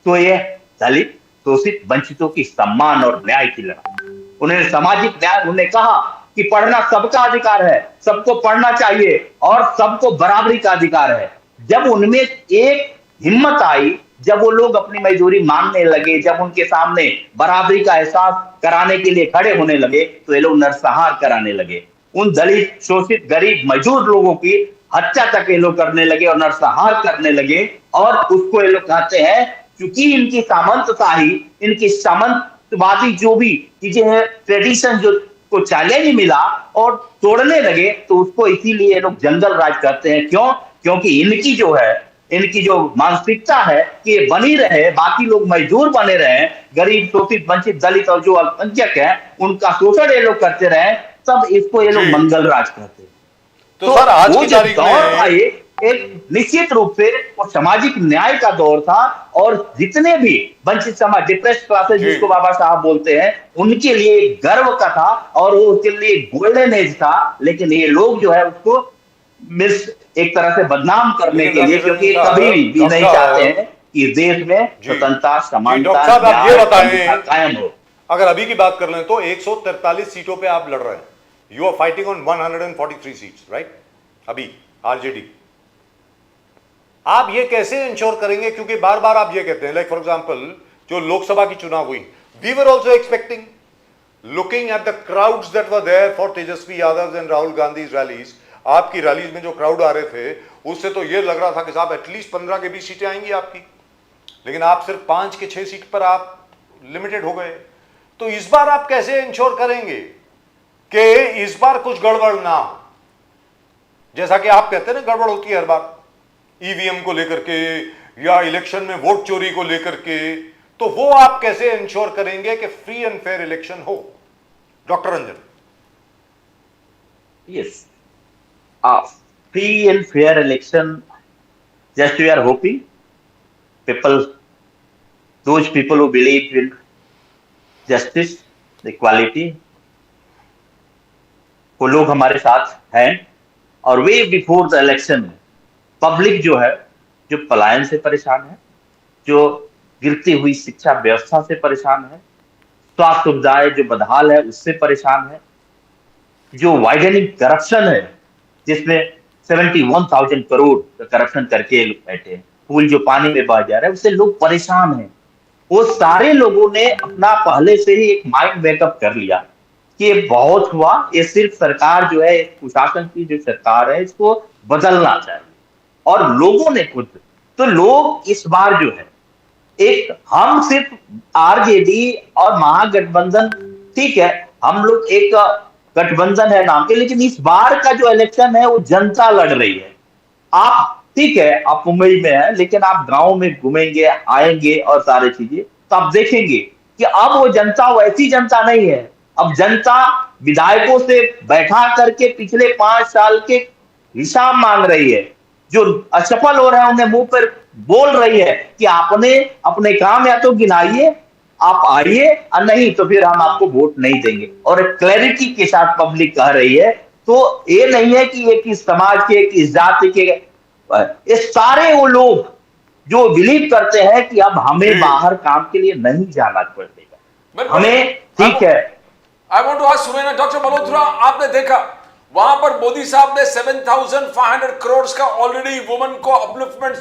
तो ये दलित, शोषित, वंचितों की सम्मान और न्याय की लड़ाई, उन्होंने सामाजिक न्याय, उन्होंने कहा कि पढ़ना सबका अधिकार है, सबको पढ़ना चाहिए और सबको बराबरी का अधिकार है। जब उनमें एक हिम्मत आई, जब वो लोग अपनी मजदूरी मांगने लगे, जब उनके सामने बराबरी का एहसास कराने के लिए खड़े होने लगे, तो ये लोग नरसंहार कराने लगे। उन दलित, शोषित, गरीब, मजदूर लोगों की हत्या तक ये लोग करने लगे और नरसंहार करने लगे। और उसको ये लोग कहते हैं, क्योंकि इनकी सामंतशाही, इनकी सामंतवादी जो भी चीजें हैं, ट्रेडिशन जो को चैलेंज मिला और तोड़ने लगे, तो उसको इसीलिए ये लोग जंगल राज करते हैं। क्यों? क्योंकि इनकी जो है, इनकी जो मानसिकता है कि ये बनी रहे, बाकी लोग मजदूर बने रहे, गरीब, शोषित, वंचित, दलित और जो अल्पसंख्यक है उनका शोषण ये लोग करते रहे, तब इसको ये लोग मंगल राज करते हैं। तो सर आज की तारीख में एक निश्चित रूप से वो सामाजिक न्याय का दौर था, और जितने भी वंचित समाज, डिप्रेस्ड क्लासेस जिसको बाबा साहब बोलते हैं, उनके लिए गर्व का था और वो उसके लिए गोल्डन एज था। लेकिन ये लोग जो है उसको मिस एक तरह से बदनाम करने के लिए, क्योंकि कभी भी नहीं चाहते हैं कि देश में स्वतंत्रता, समानता, कायम हो। अगर अभी की बात कर लें तो 143 सीटों पे आप लड़ रहे हैं, you are fighting on 143 seats, right? अभी आरजेडी, आप ये कैसे इंश्योर करेंगे? क्योंकि बार बार आप ये कहते हैं, लाइक फॉर एग्जांपल जो लोकसभा की चुनाव हुई, we were also expecting looking at the crowds that were there for Tejasvi Yadav and Rahul Gandhi's rallies, आपकी रैलीज में जो क्राउड आ रहे थे उससे तो ये लग रहा था कि साहब एटलीस्ट 15 के 20 सीटें आएंगी आपकी, लेकिन आप सिर्फ 5 के 6 सीट पर आप लिमिटेड हो गए। तो इस बार आप कैसे इंश्योर करेंगे कि इस बार कुछ गड़बड़ ना हो? जैसा कि आप कहते हैं ना गड़बड़ होती है हर बार ईवीएम को लेकर के या इलेक्शन में वोट चोरी को लेकर के, तो वो आप कैसे इंश्योर करेंगे कि फ्री एंड फेयर इलेक्शन हो? Doctor Ranjan. Yes, free and fair election. Just we are hoping those people who believe in justice, equality, वो लोग हमारे साथ हैं। और way before the election public जो है, जो पलायन से परेशान है, जो गिरती हुई शिक्षा व्यवस्था से परेशान है, स्वास्थ्य सुविधाएं जो बदहाल है उससे परेशान है, जो वाइडनिंग करप्शन है जिसमें 71,000 करोड़ का करप्शन करके बैठे हैं, फूल जो पानी में बह जा रहा है उससे लोग परेशान हैं। वो सारे लोगों ने अपना पहले से ही एक माइंड मेकअप कर लिया कि ये बहुत हुआ, ये सिर्फ सरकार जो है, कुशासन की जो सरकार है इसको बदलना चाहिए। और लोगों ने खुद, तो लोग इस बार जो है एक, हम सिर्फ आरजेडी और महागठबंधन, ठीक है हम लोग एक गठबंधन है नाम के, लेकिन इस बार का जो इलेक्शन है वो जनता लड़ रही है। आप ठीक है आप मुंबई में है, लेकिन आप गांव में घूमेंगे आएंगे और सारी चीजें तो आप देखेंगे कि अब वो जनता वैसी जनता नहीं है। अब जनता विधायकों से बैठा करके पिछले 5 साल के हिसाब मांग रही है, जो असफल हो रहे हैं उन्हें मुंह पर बोल रही है कि आपने अपने काम या तो गिनाइए, आप आइए, और नहीं तो फिर हम आपको वोट नहीं देंगे। और क्लैरिटी के साथ पब्लिक कह रही है। तो ये नहीं है कि एक इस समाज के, इस जाति के, ये सारे वो लोग जो बिलीव करते हैं कि अब हमें बाहर काम के लिए नहीं जाना पड़ेगा, हमें ठीक है। I want to ask Sunaina, doctor Malhotra, आपने देखा वहां पर मोदी साहब ने 7,500 करोड़ का ऑलरेडी वुमेन अपलिफ्टमेंट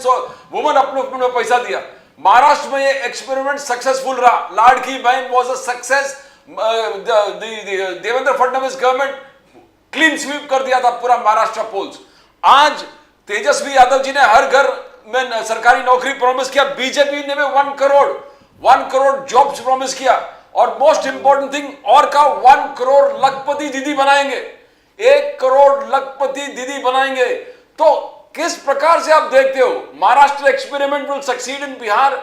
में पैसा दिया। महाराष्ट्र में ये एक्सपेरिमेंट सक्सेसफुल रहा, लाड़की बहन was a success. Devendra Fadnavis government clean sweep कर दिया था पूरा महाराष्ट्र पोल्स। आज तेजस्वी यादव जी ने हर घर में सरकारी नौकरी प्रॉमिस किया, बीजेपी ने भी 1 करोड़ जॉब्स प्रॉमिस किया, और मोस्ट इंपॉर्टेंट थिंग और का 1 करोड़ लखपति दीदी बनाएंगे, 1 करोड़ लखपति दीदी बनाएंगे। तो किस प्रकार से आप देखते हो Maharashtra experiment will succeed in Bihar,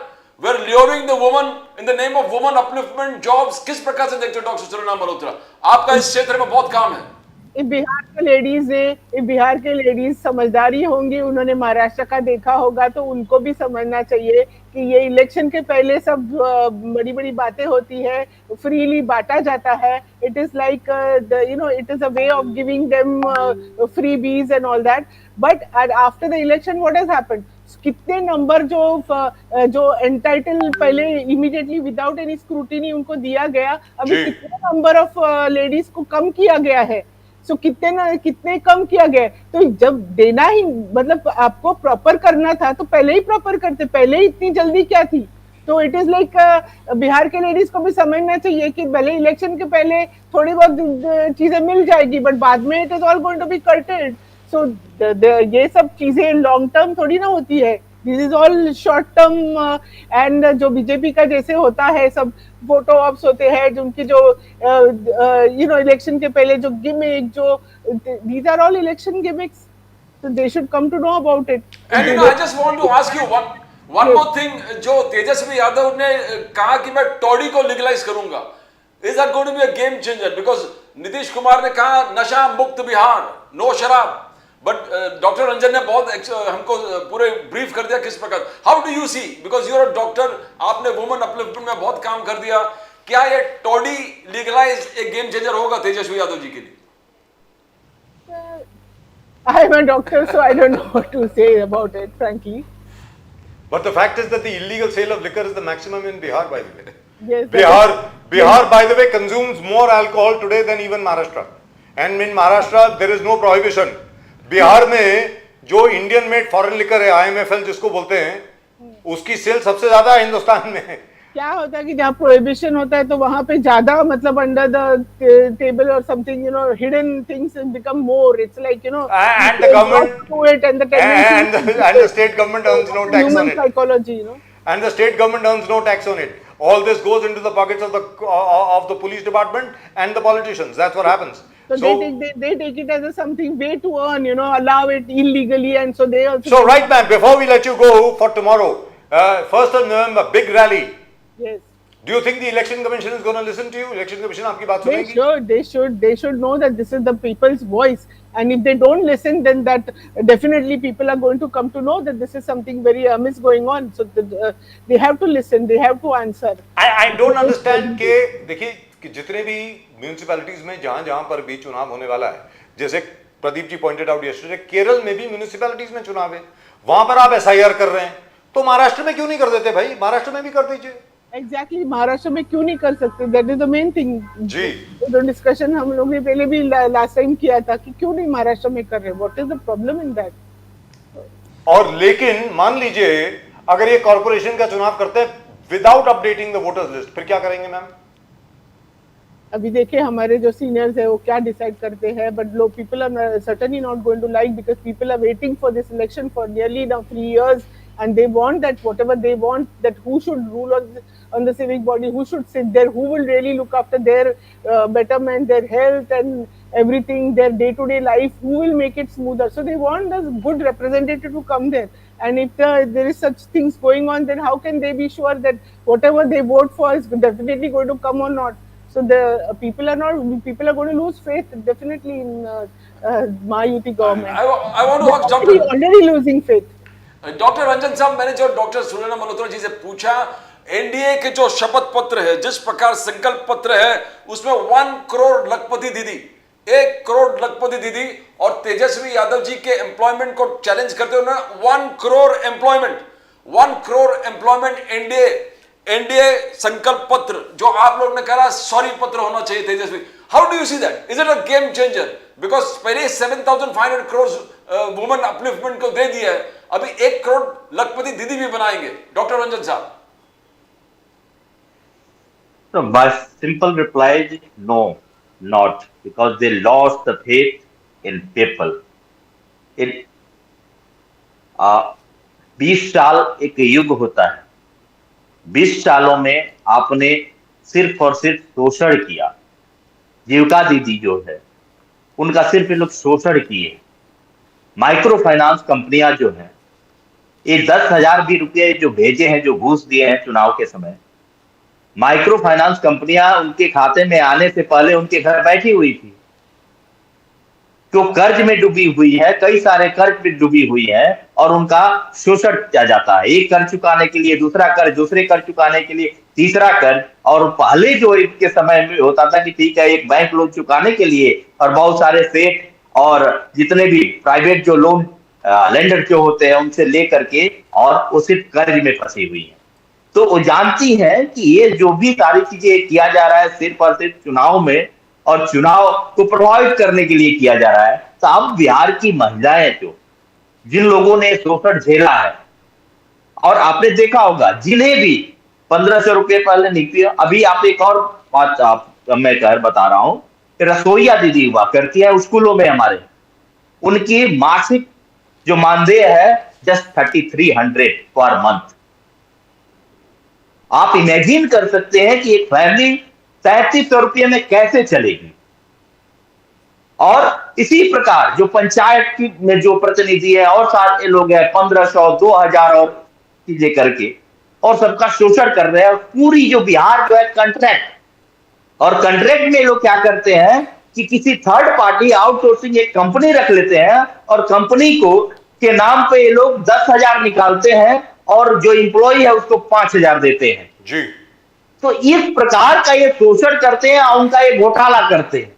where luring the woman in the name of woman upliftment jobs? किस प्रकार से देखते हो डॉक्टर सुनैना मल्होत्रा? आपका इस क्षेत्र में बहुत काम है। बिहार के लेडीज समझदारी होंगी, उन्होंने महाराष्ट्र का देखा होगा, तो उनको भी समझना चाहिए कि ये इलेक्शन के पहले सब बड़ी बड़ी बातें होती है, फ्रीली बांटा जाता है। It is like it is a way of giving them freebies and all that, but after the election what has happened? कितने नंबर जो एंटाइटल पहले इमीडिएटली विदाउट एनी स्क्रूटिनी उनको दिया गया, अभी कितने नंबर ऑफ लेडीज को कम किया गया है। सो कितने कम किया गया। तो जब देना ही मतलब आपको प्रॉपर करना था तो पहले ही प्रॉपर करते, पहले ही इतनी जल्दी क्या थी? तो इट इज लाइक बिहार के लेडीज को भी समझना चाहिए कि भले इलेक्शन के पहले थोड़ी बहुत चीजें मिल जाएगी, बट बाद में it is all going to be curtailed. So ये सब चीजें लॉन्ग टर्म थोड़ी ना होती है, this is all short term. And जो बीजेपी का जैसे होता है सब फोटो ऑप्स होते हैं, जो उनकी जो इलेक्शन के पहले जो गिमिक, जो these are all election gimmicks, so they should come to know about it. And I just want to ask you one more thing, जो तेजस्वी यादव ने कहा कि मैं टॉडी को लीगलाइज करूंगा, is that going to be a game changer? Because Nitish Kumar ने कहा नशा मुक्त बिहार, नो शराब, बट डॉक्टर रंजन ने बहुत हमको पूरे ब्रीफ कर दिया किस प्रकार। How do you see, because you are a doctor, आपने वुमेन अपलिफ्टमेंट में बहुत काम कर दिया, क्या ये टॉडी लीगलाइज एक गेम चेंजर होगा तेजस्वी यादव जी के लिए? I am a doctor, so I don't know what to say about it, frankly. But the fact is that the illegal sale of liquor is the maximum in Bihar, by the way. Yes. Bihar, by the way, consumes more alcohol today than even Maharashtra. And in Maharashtra, there is no prohibition. Bihar में जो Indian made foreign liquor है, IMFL जिसको बोलते हैं, उसकी cell सबसे ज्यादा है हिंदुस्तान में। क्या होता है कि जहाँ प्रोहिबिशन होता है तो वहां पे ज्यादा मतलब अंडर द टेबल और something hidden things become more. It's like And the government to it and the tendency and the state government earns no tax on human it. psychology. And the state government earns no tax on it. All this goes into the pockets of the police department and the politicians. That's what happens. So they take it as a something way to earn, allow it illegally, and so they also. So right, ma'am, before we let you go for tomorrow, 1st of November, big rally. Yes. Do you think the election commission is going to listen to you? Election commission आपकी बात They सुनेगी? they should know that this is the people's voice, and if they don't listen, then that definitely people are going to come to know that this is something very amiss going on. So they have to listen, they have to answer. I don't understand कि देखिए कि जितने भी municipalities में जहां पर भी चुनाव होने वाला है, जैसे Pradeep ji pointed out yesterday, Kerala में भी म्यूनिसिपैलिटीज में चुनाव है, वहां पर आप एसआईआर कर रहे हैं, तो महाराष्ट्र में क्यों नहीं कर देते भाई? महाराष्ट्र में भी कर दीजिए. Exactly, महाराष्ट्र में क्यों नहीं कर सकते? That is the main thing. जी. तो डिस्कशन हम लोग ने पहले भी लास्ट टाइम किया था कि क्यों नहीं महाराष्ट्र में कर रहे. What is the problem in that? और लेकिन मान लीजिए अगर ये कॉर्पोरेशन का चुनाव करते हैं without updating the voters list, फिर क्या करेंगे मैम? अभी देखिए हमारे जो सीनियर्स है वो क्या डिसाइड करते हैं, but low people are certainly not going to like, because people are waiting for this election for nearly now 3 years, and they want that whatever they want, that who should rule on the civic body, who should sit there, who will really look after their betterment, their health and everything, their day-to-day life, who will make it smoother. So they want a good representative to come there, and if there is such things going on, then how can they be sure that whatever they vote for is definitely going to come or not? So the people are going to lose faith definitely in Mahayuti government. I want to ask They're already losing faith. Doctor Ranjan साहब, मैंने जो doctor Sunaina Malhotra ji से पूछा, NDA के जो शपथ पत्र है, जिस प्रकार संकल्प पत्र है, उसमें 1 करोड़ लखपति दीदी, 1 करोड़ लखपति दीदी और तेजस्वी यादव जी के एम्प्लॉयमेंट को चैलेंज करते हुए 1 करोड़ एम्प्लॉयमेंट एनडीए संकल्प पत्र, जो आप लोग ने कहा सॉरी पत्र होना चाहिए Tejashwi. How do you see that? Is it a game changer? Because पहले 7,500 करोड़ वुमेन अपलिफ्टमेंट को दे दिया है, अभी 1 करोड़ लखपति दीदी भी बनाएंगे. डॉक्टर रंजन साहब. So my simple reply is no, not, because they lost the faith in people. In 20 साल एक युग होता है. 20 सालों में आपने सिर्फ और सिर्फ शोषण किया. जीविका दीदी जो है उनका सिर्फ ये लोग शोषण किए. माइक्रो फाइनेंस कंपनियां जो है, ये 10,000 भी रुपये जो भेजे हैं, जो घूस दिए हैं चुनाव के समय, माइक्रो फाइनेंस कंपनियां उनके खाते में आने से पहले उनके घर बैठी हुई थी, जो कर्ज में डूबी हुई है, कई सारे कर्ज में डूबी हुई है, और उनका शोषण किया जाता है. एक कर्ज चुकाने के लिए दूसरा कर्ज, दूसरे कर्ज चुकाने के लिए तीसरा कर्ज. और पहले जो इनके समय में होता था कि ठीक है, एक बैंक लोन चुकाने के लिए और बहुत सारे सेठ और जितने भी प्राइवेट जो लोन लेंडर जो होते हैं उनसे लेकर के, और वो सिर्फ कर्ज में फंसी हुई है. तो वो जानती है कि ये जो भी सारी चीजें किया जा रहा है सिर्फ और सिर्फ चुनाव में, और चुनाव को प्रभावित करने के लिए किया जा रहा है. तो अब बिहार की महिलाएं जिन लोगों ने शोषण झेला है, और आपने देखा होगा जिन्हें भी 1,500 रुपये पहले निकली, अभी आप एक और बात मैं बता रहा हूं, रसोईया दीदी हुआ करती है स्कूलों में हमारे, उनकी मासिक जो मानदेय है जस्ट 3,300 पर मंथ. आप इमेजिन कर सकते हैं कि एक फैमिली 3,300 रुपये में कैसे चलेगी. और इसी प्रकार जो पंचायत की में जो प्रतिनिधि है और सारे लोग हैं, 1,500 2,000 और चीजें करके, और सबका शोषण कर रहे हैं. और पूरी जो बिहार जो है कंट्रैक्ट, और कंट्रैक्ट में लोग क्या करते हैं कि किसी थर्ड पार्टी आउटसोर्सिंग एक कंपनी रख लेते हैं, और कंपनी को के नाम पे ये लोग 10,000 निकालते हैं, और जो एम्प्लॉय है उसको 5,000 देते हैं जी. तो इस प्रकार का ये शोषण करते हैं और उनका ये घोटाला करते हैं.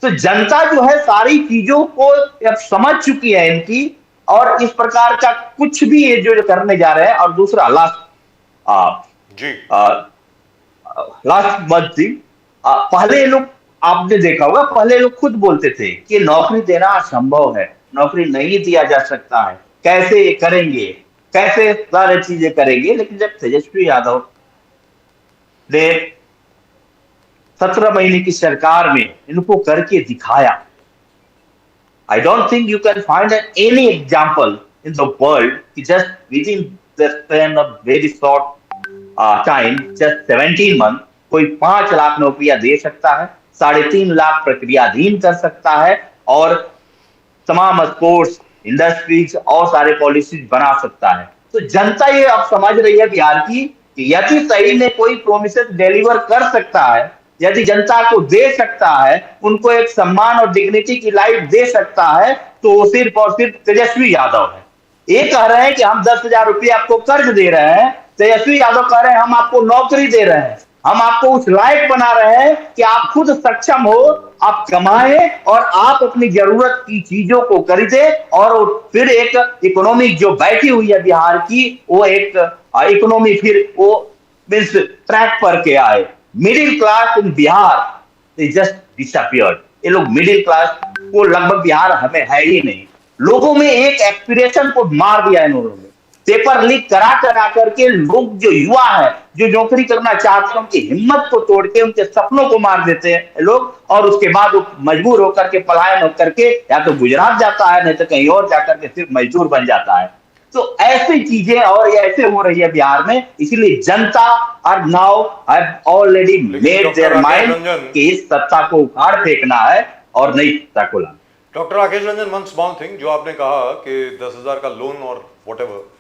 तो जनता जो है सारी चीजों को अब समझ चुकी है इनकी, और इस प्रकार का कुछ भी ये जो करने जा रहे हैं. और दूसरा लास्ट मत थी, पहले लोग आपने देखा होगा, पहले लोग खुद बोलते थे कि नौकरी देना असंभव है, नौकरी नहीं दिया जा सकता है, कैसे करेंगे, कैसे सारी चीजें करेंगे. लेकिन जब तेजस्वी यादव ने 17 महीने की सरकार में इनको करके दिखाया। I don't think you can find any example in the world just within the span of very short time, just 17 months, कोई 5 लाख रुपया दे सकता है, 3.5 लाख प्रक्रियाधीन कर सकता है और तमाम स्पोर्ट्स इंडस्ट्रीज और सारे पॉलिसीज बना सकता है। तो जनता ये अब समझ रही है बिहार की कि यदि सही में कोई प्रोमिसेस डिलीवर कर सकता है, यदि जनता को दे सकता है, उनको एक सम्मान और डिग्निटी की लाइफ दे सकता है, तो वो सिर्फ और सिर्फ तेजस्वी यादव है। ये कह रहे हैं कि हम 10,000 रुपये आपको कर्ज दे रहे हैं, तेजस्वी यादव कह रहे हैं हम आपको नौकरी दे रहे हैं, हम आपको उस लायक बना रहे हैं कि आप खुद सक्षम हो, आप कमाएं और आप अपनी जरूरत की चीजों को खरीदें और फिर एक इकोनॉमी जो बैठी हुई है बिहार की, वो एक इकोनॉमी फिर वो मीन्स ट्रैक पर के आए। Middle class in Bihar they just disappeared. ये लोग मिडिल क्लास को लगभग बिहार हमें है ही नहीं। लोगों में एक एक्सपीरेशन को मार दिया इन लोगों ने। पेपर लीक करा करके लोग जो युवा है, जो नौकरी करना चाहते हैं, उनकी हिम्मत को तोड़ के उनके सपनों को मार देते हैं लोग, और उसके बाद वो मजबूर होकर के पलायन होकर के या तो गुजरात जाता है, नहीं तो कहीं और जाकर के सिर्फ मजदूर बन जाता है। तो ऐसी चीजें और ये ऐसे हो रही है बिहार में, इसीलिए जनता are now have already made their mind कि इस सत्ता को उखाड़ फेंकना है और नई सत्ता को लाना। Doctor Rakesh Ranjan, one small thing जो आपने कहा कि 10,000 का लोन और whatever,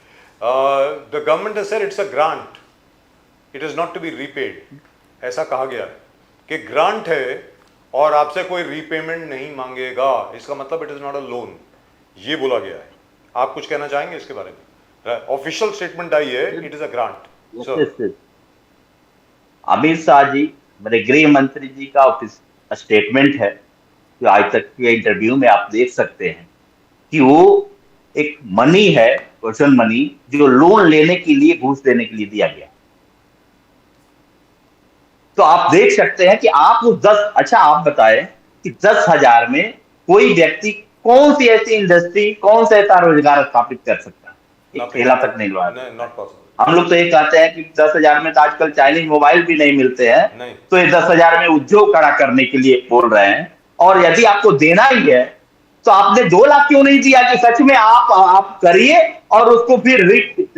the government has said it's a grant, it is not to be repaid. ऐसा कहा गया है कि ग्रांट है और आपसे कोई रीपेमेंट नहीं मांगेगा, इसका मतलब it is not a loan, ये बोला गया है। आप कुछ कहना चाहेंगे इसके बारे में? ऑफिशियल स्टेटमेंट आई है, it is a grant. Amit Shah ji, मेरे गृह मंत्री जी का स्टेटमेंट है, जो आज तक के इंटरव्यू में आप देख सकते हैं कि वो एक मनी है, पर्सनल मनी, जो लोन लेने के लिए, घूस देने के लिए दिया गया। तो आप देख सकते हैं कि आप उस 10, अच्छा आप बताएं कि 10,000 में कोई व्यक्ति कौन सी ऐसी इंडस्ट्री, कौन सा ऐसा रोजगार स्थापित कर सकता है? एक ठेला तक नहीं लगा। हम लोग तो ये कहते हैं कि 10,000 में तो आजकल चाइनीज मोबाइल भी नहीं मिलते हैं, तो ये 10,000 में उद्योग खड़ा करने के लिए बोल रहे हैं। और यदि आपको देना ही है तो आपने 2 लाख क्यों नहीं दिया कि सच में आप करिए और उसको फिर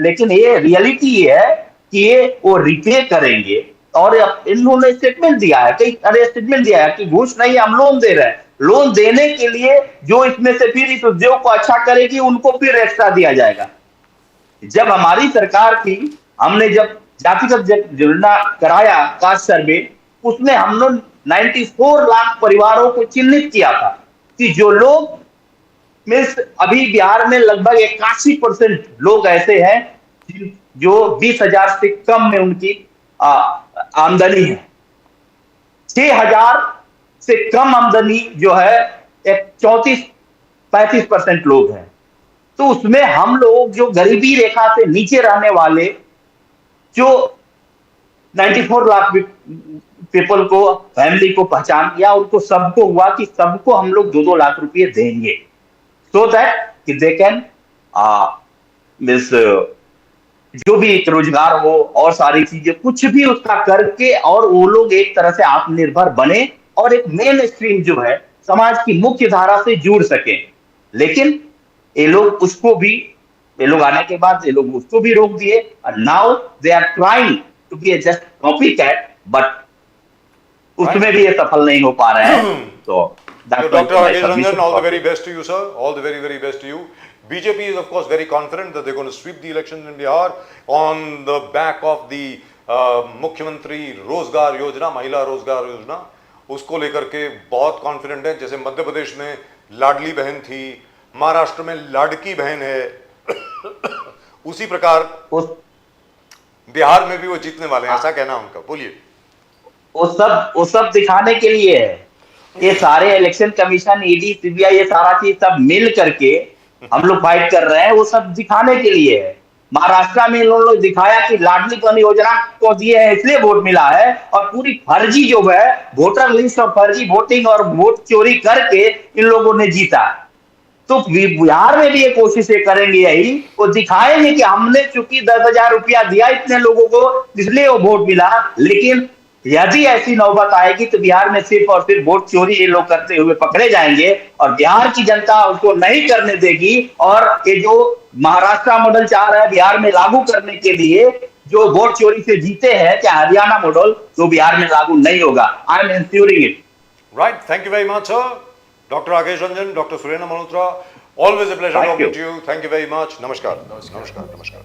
लेकिन ये रियलिटी ये है कि ये वो रिपे करेंगे। और इन्होंने स्टेटमेंट दिया है, कई अरे स्टेटमेंट दिया है कि घूस नहीं, हम लोन दे रहे हैं। लोन देने के लिए जो इसमें से फिर इस उद्योग को अच्छा करेगी उनको फिर एक्स्ट्रा दिया जाएगा। जब हमारी सरकार थी, हमने जब जातिगत जनगणना कराया, कास्ट सर्वे, उसमें हम लोग 94 लाख परिवारों को चिन्हित किया था कि जो लोग मीन्स अभी बिहार में लगभग 81% लोग ऐसे हैं जो 20,000 से कम में उनकी आमदनी है। 6,000 से कम आमदनी जो है एक 34-35% लोग हैं। तो उसमें हम लोग जो गरीबी रेखा से नीचे रहने वाले, जो 94 लाख पीपल को, फैमिली को पहचान किया, उनको सबको हुआ कि सबको हम लोग 2-2 लाख रुपए देंगे, सो दैट कि दे कैन मिस जो भी एक रोजगार हो और सारी चीजें कुछ भी उसका करके, और वो लोग एक तरह से आत्मनिर्भर बने और एक मेन स्ट्रीम जो है समाज की मुख्य धारा से जुड़ सके। लेकिन ये लोग उसको भी, ये लोग आने के बाद ये लोग उसको भी रोक दिए। Now they are trying to be just copy cat, but उसमें भी ये सफल नहीं हो पा रहे हैं। तो Dr. Rakesh Ranjan, all the very best to you, sir. All the very, very best to you. BJP is, of course, very confident that they're going to sweep the elections in Bihar on the back of the मुख्यमंत्री रोजगार योजना, महिला रोजगार योजना, उसको लेकर के बहुत कॉन्फिडेंट है। जैसे मध्य प्रदेश में लाडली बहन थी, महाराष्ट्र में लाडकी बहन है, उसी प्रकार बिहार में भी वो जीतने वाले हैं, ऐसा कहना उनका। बोलिए। वो सब दिखाने के लिए है। ये सारे इलेक्शन कमीशन, ईडी, सीबीआई, ये सारा चीज सब मिल करके हम लोग फाइट कर रहे हैं, वो सब दिखाने के लिए है। महाराष्ट्र में इन लोगों ने दिखाया कि लाडली बहन योजना को दिए है इसलिए वोट मिला है, और पूरी फर्जी जो है वोटर लिस्ट और फर्जी वोटिंग और वोट चोरी करके इन लोगों ने जीता। तो बिहार में भी ये कोशिशें करेंगे, यही वो दिखाएंगे कि हमने चूंकि 10,000 रुपया दिया इतने लोगों को इसलिए वो वोट मिला। लेकिन यदि ऐसी नौबत आएगी तो बिहार में सिर्फ और सिर्फ वोट चोरी ये लोग करते हुए पकड़े जाएंगे और बिहार की जनता उसको नहीं करने देगी। और ये जो महाराष्ट्र मॉडल चाह रहा है बिहार में लागू करने के लिए, जो वोट चोरी से जीते हैं चाहे हरियाणा मॉडल, तो बिहार में लागू नहीं होगा। I am ensuring it. Right. Thank you very much, sir. Dr. Rakesh Ranjan, Dr. Surendra Malhotra. Always a pleasure Thank talking you. to you. Thank you very much. Namaskar. Namaskar. Namaskar.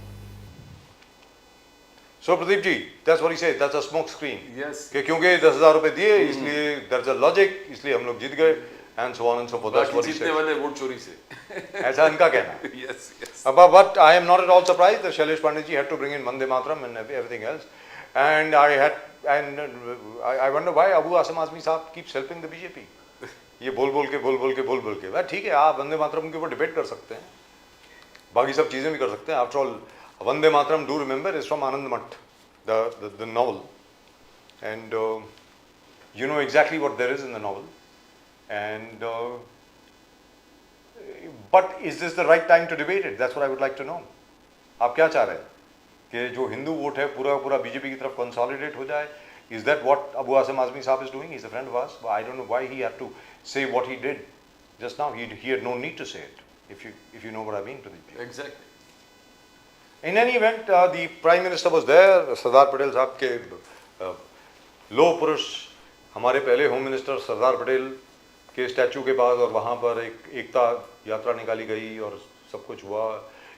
So Pradeep ji, that's what he said. That's a smoke screen. Yes. कि क्योंकि 10,000 रुपए दिए इसलिए there's a logic, इसलिए हम लोग जीत गए and so on and so forth. That's बाकी what he जीतने said. वाले वोट चोरी से। ऐसा इनका कहना है. Yes, yes. But I am not at all surprised that Shailesh Pandit ji had to bring in Vande Mataram and everything else. And I wonder why Abu Asim Azmi साहब keeps helping the BJP. ये बोल बोल के वह ठीक है, आप वंदे मातरम के ऊपर डिबेट कर सकते हैं, बाकी सब चीज़ें भी कर सकते हैं. After all Vande Mataram, do remember, is from Anand Math, the novel, and you know exactly what there is in the novel. And but is this the right time to debate it? That's what I would like to know. आप क्या चाह रहे हैं कि जो Hindu vote है पूरा पूरा बीजेपी की तरफ कंसोलिडेट हो जाए? Is that what Abu Asim Azmi Saab is doing? He's a friend of ours. But I don't know why he had to say what he did just now. He had no need to say it, if you know what I mean, Pradeep. Exactly. In any event, the Prime Minister was there. Sardar Patel साहब के लोह पुरुष, हमारे पहले home minister Sardar Patel के statue के पास, और वहाँ पर एक एकता यात्रा निकाली गई और सब कुछ हुआ.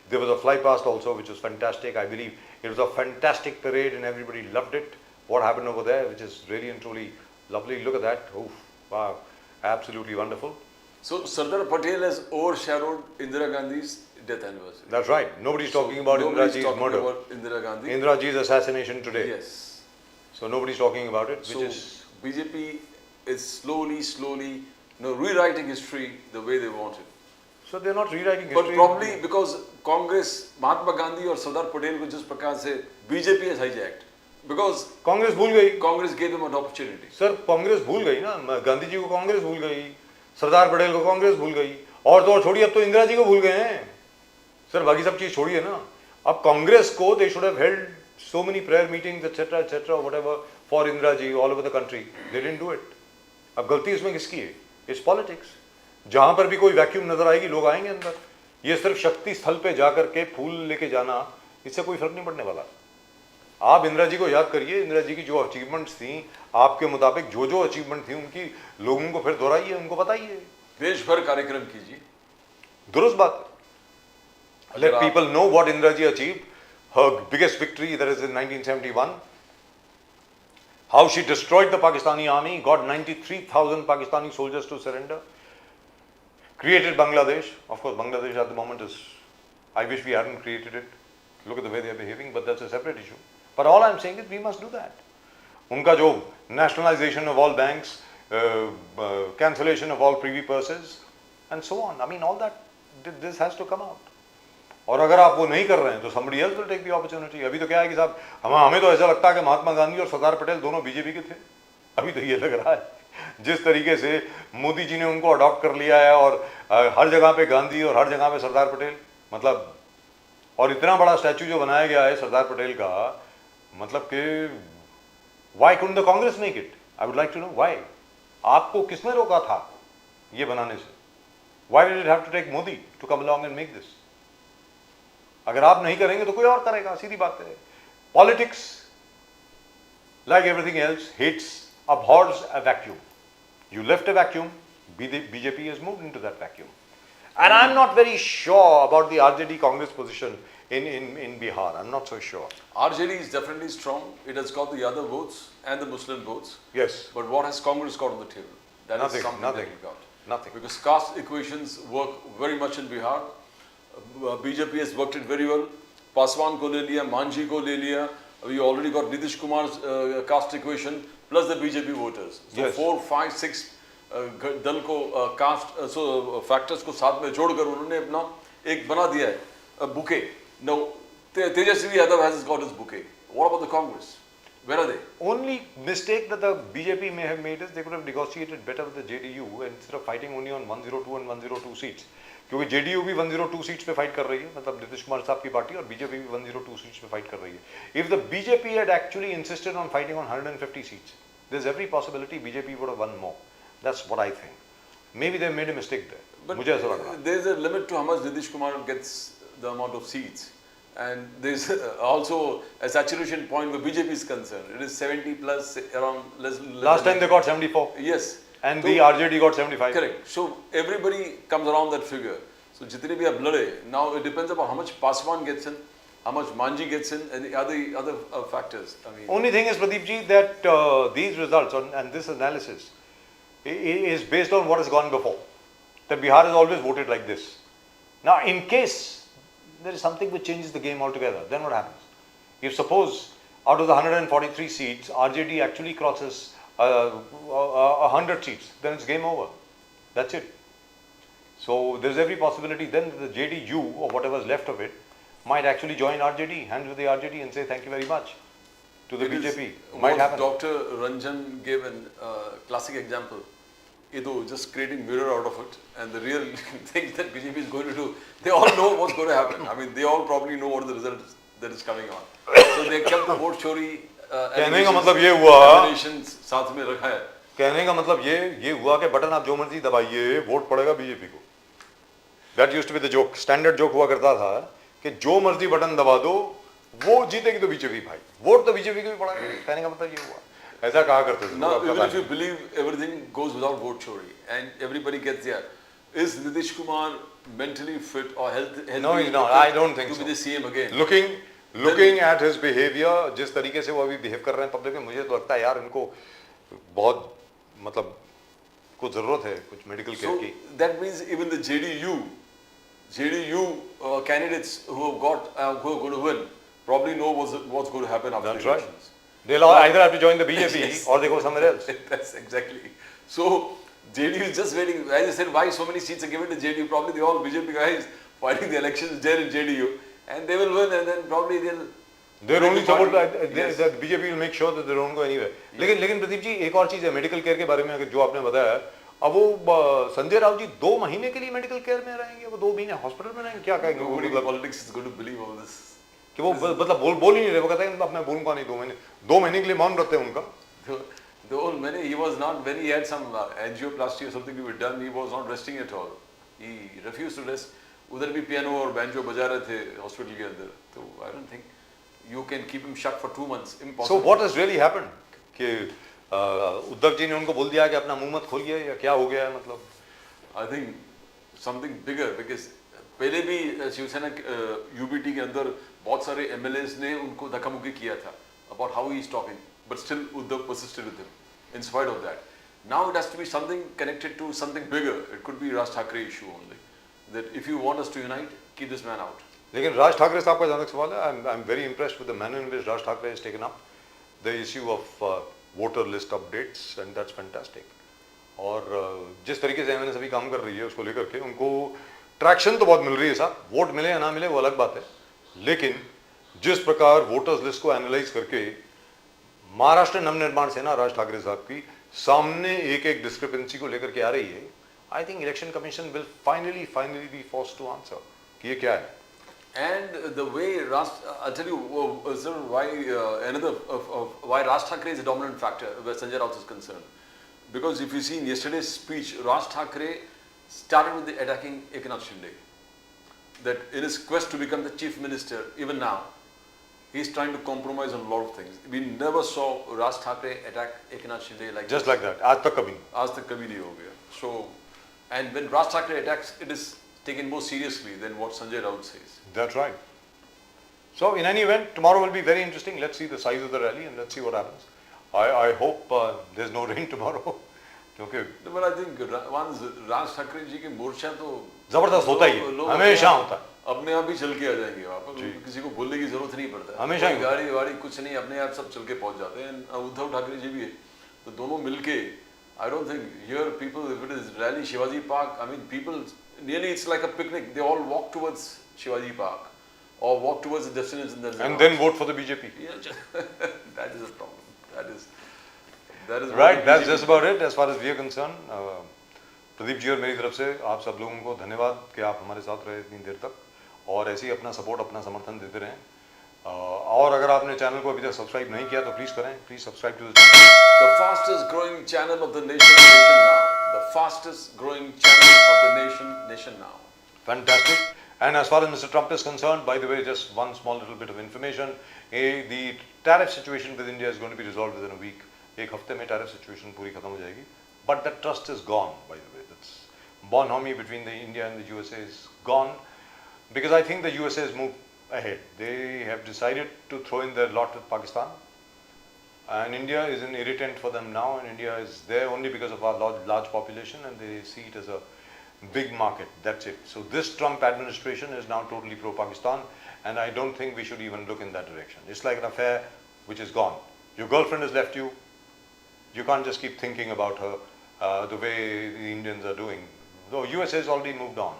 There was a fly past also, which was fantastic. I believe it was a fantastic parade and everybody loved it. What happened over there, which is really and truly lovely. Look at that. Oh, wow. Absolutely wonderful. So Sardar Patel has overshadowed Indira Gandhi's death anniversary. That's right. Nobody's talking about Indira Nobody's Ji's talking murder. about Indira Gandhi. Indira Ji's assassination today. Yes. So nobody's talking about it, which So is... BJP is slowly, rewriting history the way they want it. So they're not rewriting But history. probably because Congress, Mahatma Gandhi और सरदार पटेल को जिस प्रकार से BJP has hijacked, because Congress भूल गई. Congress gave them an opportunity. Sir Congress भूल गई ना, गांधी जी को कांग्रेस भूल गई, सरदार पटेल को कांग्रेस भूल गई, और तो और छोड़िए, अब तो इंदिरा जी को भूल गए हैं. सर बाकी सब चीज छोड़िए ना. अब कांग्रेस को they should have held so many prayer meetings etc whatever for Indira ji all over the country. They didn't do it. अब गलती इसमें किसकी है? It's politics. जहां पर भी कोई वैक्यूम नजर आएगी लोग आएंगे अंदर. ये सिर्फ शक्ति स्थल पे जाकर के फूल लेके जाना, इससे कोई फर्क नहीं पड़ने वाला. आप इंदिरा जी को याद करिए. इंदिरा जी की जो अचीवमेंट्स थी, आपके मुताबिक जो अचीवमेंट थी उनकी, लोगों को फिर दोहराइए, उनको बताइए, देश भर कार्यक्रम कीजिए. दुरुस्त बात. Let people know what Indira ji achieved. Her biggest victory, that is in 1971. How she destroyed the Pakistani army, got 93,000 Pakistani soldiers to surrender. Created Bangladesh. Of course, Bangladesh at the moment is, I wish we hadn't created it. Look at the way they are behaving, but that's a separate issue. But all I'm saying is we must do that. उनका जो nationalization of all banks, cancellation of all privy purses, and so on. I mean, all that, this has to come out. और अगर आप वो नहीं कर रहे हैं तो somebody else will take the opportunity. अभी तो क्या है कि साहब हमें तो ऐसा लगता है कि महात्मा गांधी और सरदार पटेल दोनों बीजेपी के थे. अभी तो ये लग रहा है जिस तरीके से मोदी जी ने उनको अडॉप्ट कर लिया है, और हर जगह पे गांधी और हर जगह पे सरदार पटेल, मतलब, और इतना बड़ा स्टैचू जो बनाया गया है सरदार पटेल का, मतलब कि why couldn't the Congress make it? I would like to know why. आपको किसने रोका था ये बनाने से? Why did it have to take Modi to come along and make this? अगर आप नहीं करेंगे तो कोई और करेगा, सीधी बात है. Politics, like everything else, hates, abhors a vacuum. You left a vacuum, BJP has moved into that vacuum. And I'm not very sure about the RJD Congress position in Bihar. I'm not so sure. RJD is definitely strong. It has got the other votes and the Muslim votes. Yes. But what has Congress got on the table? That Nothing, is something nothing, that we got. nothing. Because caste equations work very much in Bihar. BJP has worked it very well. Paswan ko le liya, Manji ko le liya. We already got Nitish Kumar's caste equation plus the BJP voters. So Yes. 4, 5, 6 दल को cast factors को साथ में जोड़कर उन्होंने अपना एक बना दिया है bouquet. Now Tejasvi Yadav has got his bouquet. What about the Congress? Where are they? Only mistake that the BJP may have made is they could have negotiated better with the JDU instead of fighting only on 102 and 102 seats. क्योंकि JDU भी 102 seats पे fight कर रही है, मतलब नीतीश कुमार साहब की party, और बीजेपी भी 102 सीट्स पे फाइट कर रही है. If the BJP had actually insisted on fighting on 150 seats, there's every possibility BJP would have won more. That's what I think. Maybe they made a mistake there. But मुझे ऐसा लग रहा है. there is a limit to how much Nitish Kumar gets the amount of seats. And there is also a saturation point where BJP is concerned. It is 70 plus around less. Last time they got 74. Yes. And So- the RJD got 75. Correct. So everybody comes around that figure. So jitne bhi ab lade, now it depends upon how much Paswan gets in, how much Manji gets in, and the other factors. I mean, Only thing is, Pradeep ji, that these results and this analysis is based on what has gone before. That Bihar has always voted like this. Now, in case there is something which changes the game altogether, then what happens? If suppose out of the 143 seats, RJD actually crosses 100 seats, then it's game over. That's it. So there's every possibility then the JDU or whatever is left of it might actually join RJD, hands with the RJD and say thank you very much to the it is BJP. Might what happen. Dr. Ranjan gave a classic example. Ido just creating mirror out of it, and the real things that BJP is going to do, they all know what's going to happen. I mean, they all probably know what the result is, that is coming on. So they kept the vote chori कहने का मतलब ये हुआ allegations साथ में रखा है. कहने का मतलब ये हुआ कि बटन आप जो मर्जी दबाइए वोट पड़ेगा बीजेपी को. That used to be the joke. Standard joke हुआ करता था कि जो मर्जी बटन दबा दो वो जीतेगी तो बीजेपी भाई, वोट तो बीजेपी को भी पड़ेगा. कहने का मतलब ये हुआ. ऐसा कहा करते थे. Now, लोग, even पता if you believe everything goes without vote chori and everybody gets there, is Nitish Kumar mentally fit or healthy? No, he's not. I don't think to so. be the CM again. Looking at his behavior, जिस तरीके से वो अभी behave कर रहे हैं public में, मुझे तो लगता है यार इनको बहुत मतलब कुछ जरूरत है कुछ मेडिकल केयर So की. that means even the JDU candidates who have got who are going to win probably know what's going to happen after That's the right. elections. They'll either have to join the BJP Yes. or they go somewhere else. That's exactly. So JDU is just waiting. As I said, why so many seats are given to JDU? Probably they all BJP guys fighting the elections there in JDU, and they will win, and then probably they'll. They're only support. Yes. The BJP will make sure that they don't go anywhere. लेकिन प्रदीप जी एक और चीज है medical care के बारे में अगर जो आपने बताया, अब वो संजय राउत जी 2 महीने के लिए मेडिकल केयर में रहेंगे, वो 2 महीने हॉस्पिटल में रहेंगे, क्या कहेंगे? Nobody in मतलब politics is going to believe all this. कि वो मतलब बोल ही नहीं रहे, वो कहते हैं अब मैं बोलूंगा नहीं 2 महीने के लिए मौन रहते हैं उनका. The old man, he was not, when he had some angioplasty or something to be done, he was not resting at all. He refused to rest. उधर भी पियानो और बैंजो बजा रहे थे हॉस्पिटल के अंदर. तो I don't think you can keep him shut for 2 months. Impossible. So what has really happened? कि उद्धव जी ने उनको बोल दिया कि अपना मुंह मत खोलिए या क्या हो गया है मतलब? I think something bigger because पहले भी शिवसेना UBT के अंदर बहुत सारे MLAs ने उनको धक्का-मुक्की किया था about how he is talking, but still Uddhav persisted with him in spite of that. Now it has to be something connected to something bigger. It could be Raj Thackeray issue only. That if you want us to unite, keep this man out. लेकिन राज ठाकरे साहब का जहाँ तक सवाल है, I am very impressed with the manner in which Raj Thackeray has taken up the issue of voter list updates and that's fantastic. और जिस तरीके से एमएनएस अभी काम कर रही है उसको लेकर के उनको ट्रैक्शन तो बहुत मिल रही है साहब. वोट मिले या ना मिले वो अलग बात है, लेकिन जिस प्रकार वोटर्स लिस्ट को एनालाइज करके महाराष्ट्र नवनिर्माण सेना राज ठाकरे साहब की सामने एक डिस्क्रिपेंसी को लेकर के आ रही है, I think election commission will finally be forced to answer कि ये क्या है. And the way Raj, I'll tell you, sir, why why Raj Thackeray is a dominant factor where Sanjay Raut is concerned. Because if you see in yesterday's speech, Raj Thackeray started with the attacking Eknath Shinde. That in his quest to become the chief minister, even now, he's trying to compromise on a lot of things. We never saw Raj Thackeray attack Eknath Shinde like Just this. like that. आज तक कभी नहीं. आज तक कभी नहीं हो गया. So, and when Raj Thackeray attacks, it is taken more seriously than what Sanjay Raut says. That's right. So in any event, tomorrow will be very interesting. Let's see the size of the rally and let's see what happens. I hope there's no rain tomorrow. क्योंकि No, but I think once Raj Thackeray जी के मोर्चा तो जबरदस्त होता ही है, लोग हमेशा होता है. अपने आप ही चल के आ जाएंगे वहाँ पर. किसी को बोलने की जरूरत नहीं पड़ता. हमेशा ही कोई गाड़ी वाड़ी कुछ नहीं, अपने आप सब चल के पहुँच जाते हैं. उद्धव ठाकरे जी भी है, तो दोनों मिलके I don't think here people, if it is rally Shivaji Park, I mean people nearly it's like a picnic. They all walk towards Shivaji Park or walk towards the destination. and then vote for the BJP. Yeah, that is a problem. That is Right, what that's BJP just about it as far as we are concerned. Pradeep ji और मेरी तरफ से आप सब लोगों को धन्यवाद कि आप हमारे साथ रहे इतनी देर तक और ऐसे ही अपना सपोर्ट अपना समर्थन देते रहें। और अगर आपने चैनल को अभी तक सब्सक्राइब नहीं किया तो प्लीज़ करें, please subscribe to the channel. The fastest growing channel of the nation now. The fastest growing channel of the nation now. Fantastic. And as far as Mr. Trump is concerned, by the way, just one small little bit of information. The tariff situation with India is going to be resolved within a week. एक हफ्ते में tariff situation पूरी खत्म हो जाएगी. But that trust is gone, by the way. That's bonhomie between the India and the USA is gone because I think the USA has moved ahead. They have decided to throw in their lot with Pakistan. And India is an irritant for them now, and India is there only because of our large population, and they see it as a big market. That's it. So this Trump administration is now totally pro-Pakistan, and I don't think we should even look in that direction. It's like an affair which is gone. Your girlfriend has left you. You can't just keep thinking about her the way the Indians are doing. Though USA has already moved on,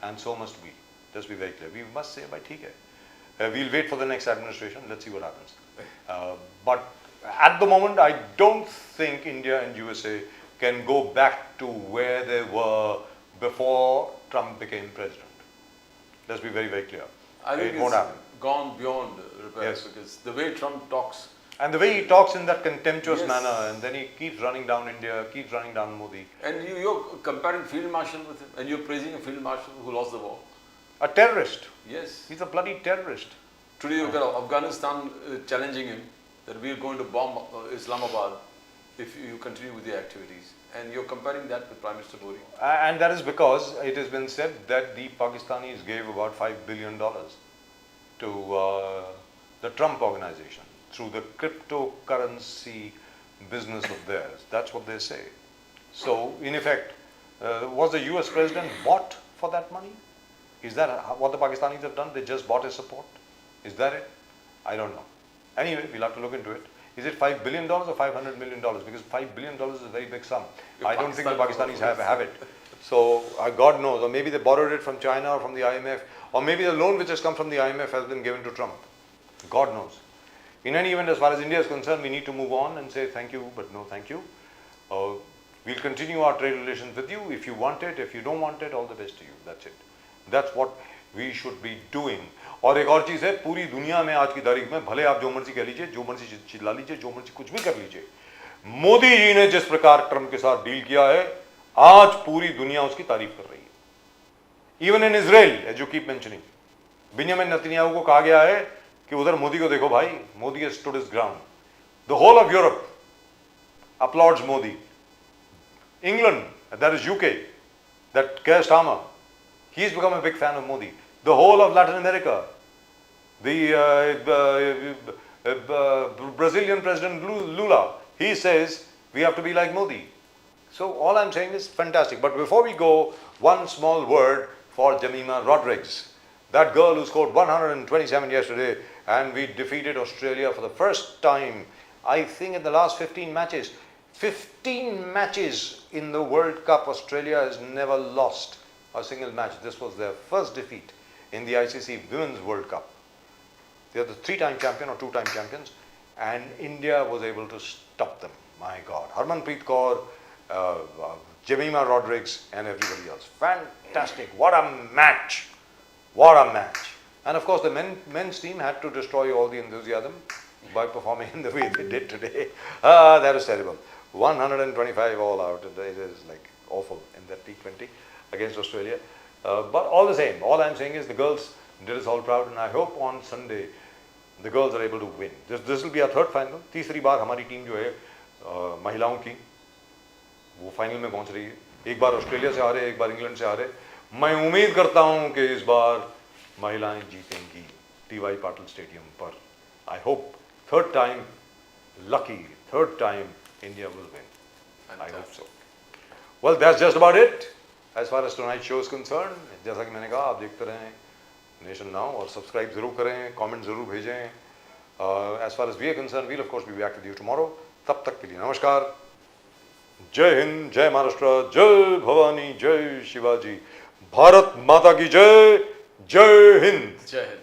and so must we. Just be very clear. We must say, "Bhai, theek hai." We'll wait for the next administration. Let's see what happens. But at the moment, I don't think India and USA can go back to where they were before Trump became president. Let's be very, very clear. I think It won't it's happen. gone beyond repair Yes. because the way Trump talks, And the way he talks in that contemptuous Yes. manner, and then he keeps running down India, keeps running down Modi. and you're comparing Field Marshal with him, and you're praising a Field Marshal who lost the war. A terrorist. Yes. He's a bloody terrorist. Today you've got Afghanistan challenging him that we are going to bomb Islamabad if you continue with the activities. And you're comparing that with Prime Minister Modi. And that is because it has been said that the Pakistanis gave about $5 billion to the Trump organization through the cryptocurrency business of theirs. That's what they say. So, in effect, was the US president bought for that money? Is that what the Pakistanis have done? They just bought his support? Is that it? I don't know. Anyway, we'll have to look into it. Is it $5 billion or $500 million? Because $5 billion is a very big sum. I don't think the Pakistanis have it. So, God knows. Or maybe they borrowed it from China or from the IMF. Or maybe the loan which has come from the IMF has been given to Trump. God knows. In any event, as far as India is concerned, we need to move on and say thank you, but no thank you. We'll continue our trade relations with you. If you want it, if you don't want it, all the best to you. That's it. That's what we should be doing. और एक और चीज़ है, पूरी दुनिया में आज की तारीख में भले आप जो मर्जी कह लीजिए, जो मर्जी चिल्ला लीजिए, जो मर्जी कुछ भी कर लीजिए, मोदी जी ने जिस प्रकार ट्रम्प के साथ डील किया है, आज पूरी दुनिया उसकी तारीफ कर रही है. Even in Israel, as you keep mentioning, Benjamin Netanyahu को कहा गया है कि उधर मोदी को देखो भाई, Modi has stood his ground. The whole of Europe applauds Modi. England, that is UK, that Keir Starmer, he's become a big fan of Modi. The whole of Latin America, the Brazilian President Lula, he says we have to be like Modi. So all I'm saying is fantastic. But before we go, one small word for Jemima Rodrigues, that girl who scored 127 yesterday, and we defeated Australia for the first time, I think in the last 15 matches. 15 matches in the World Cup, Australia has never lost a single match. This was their first defeat in the ICC Women's World Cup. They are the 3-time champion or 2-time champions, and India was able to stop them. My God. Harmanpreet Kaur, Jemima Rodrigues, and everybody else. Fantastic. What a match. What a match. And of course, the men's team had to destroy all the enthusiasm by performing in the way they did today. That was terrible. 125 all out. It is like awful in that T20 against Australia. But all the same, all I'm saying is the girls did us all proud, and I hope on Sunday the girls are able to win. This will be our third final. तीसरी बार हमारी team जो है महिलाओं की वो final में पहुंच रही है. एक बार ऑस्ट्रेलिया से हारे, एक बार इंग्लैंड से हारे. मैं उम्मीद करता हूं कि इस बार महिलाएं जीतेंगी टीवाई पाटिल स्टेडियम पर. I hope third time lucky, third time India will win. I hope so. Well, that's just about it as far as tonight's show is concerned. जैसा कि मैंने कहा, आप देखते रहें नेशन नाउ और सब्सक्राइब जरूर करें, कमेंट जरूर भेजें. As far as we are concerned, we'll of course be back with you tomorrow. तब तक के लिए नमस्कार. जय हिंद, जय महाराष्ट्र, जय भवानी, जय शिवाजी. भारत माता की जय. जय हिंद. जय हिंद.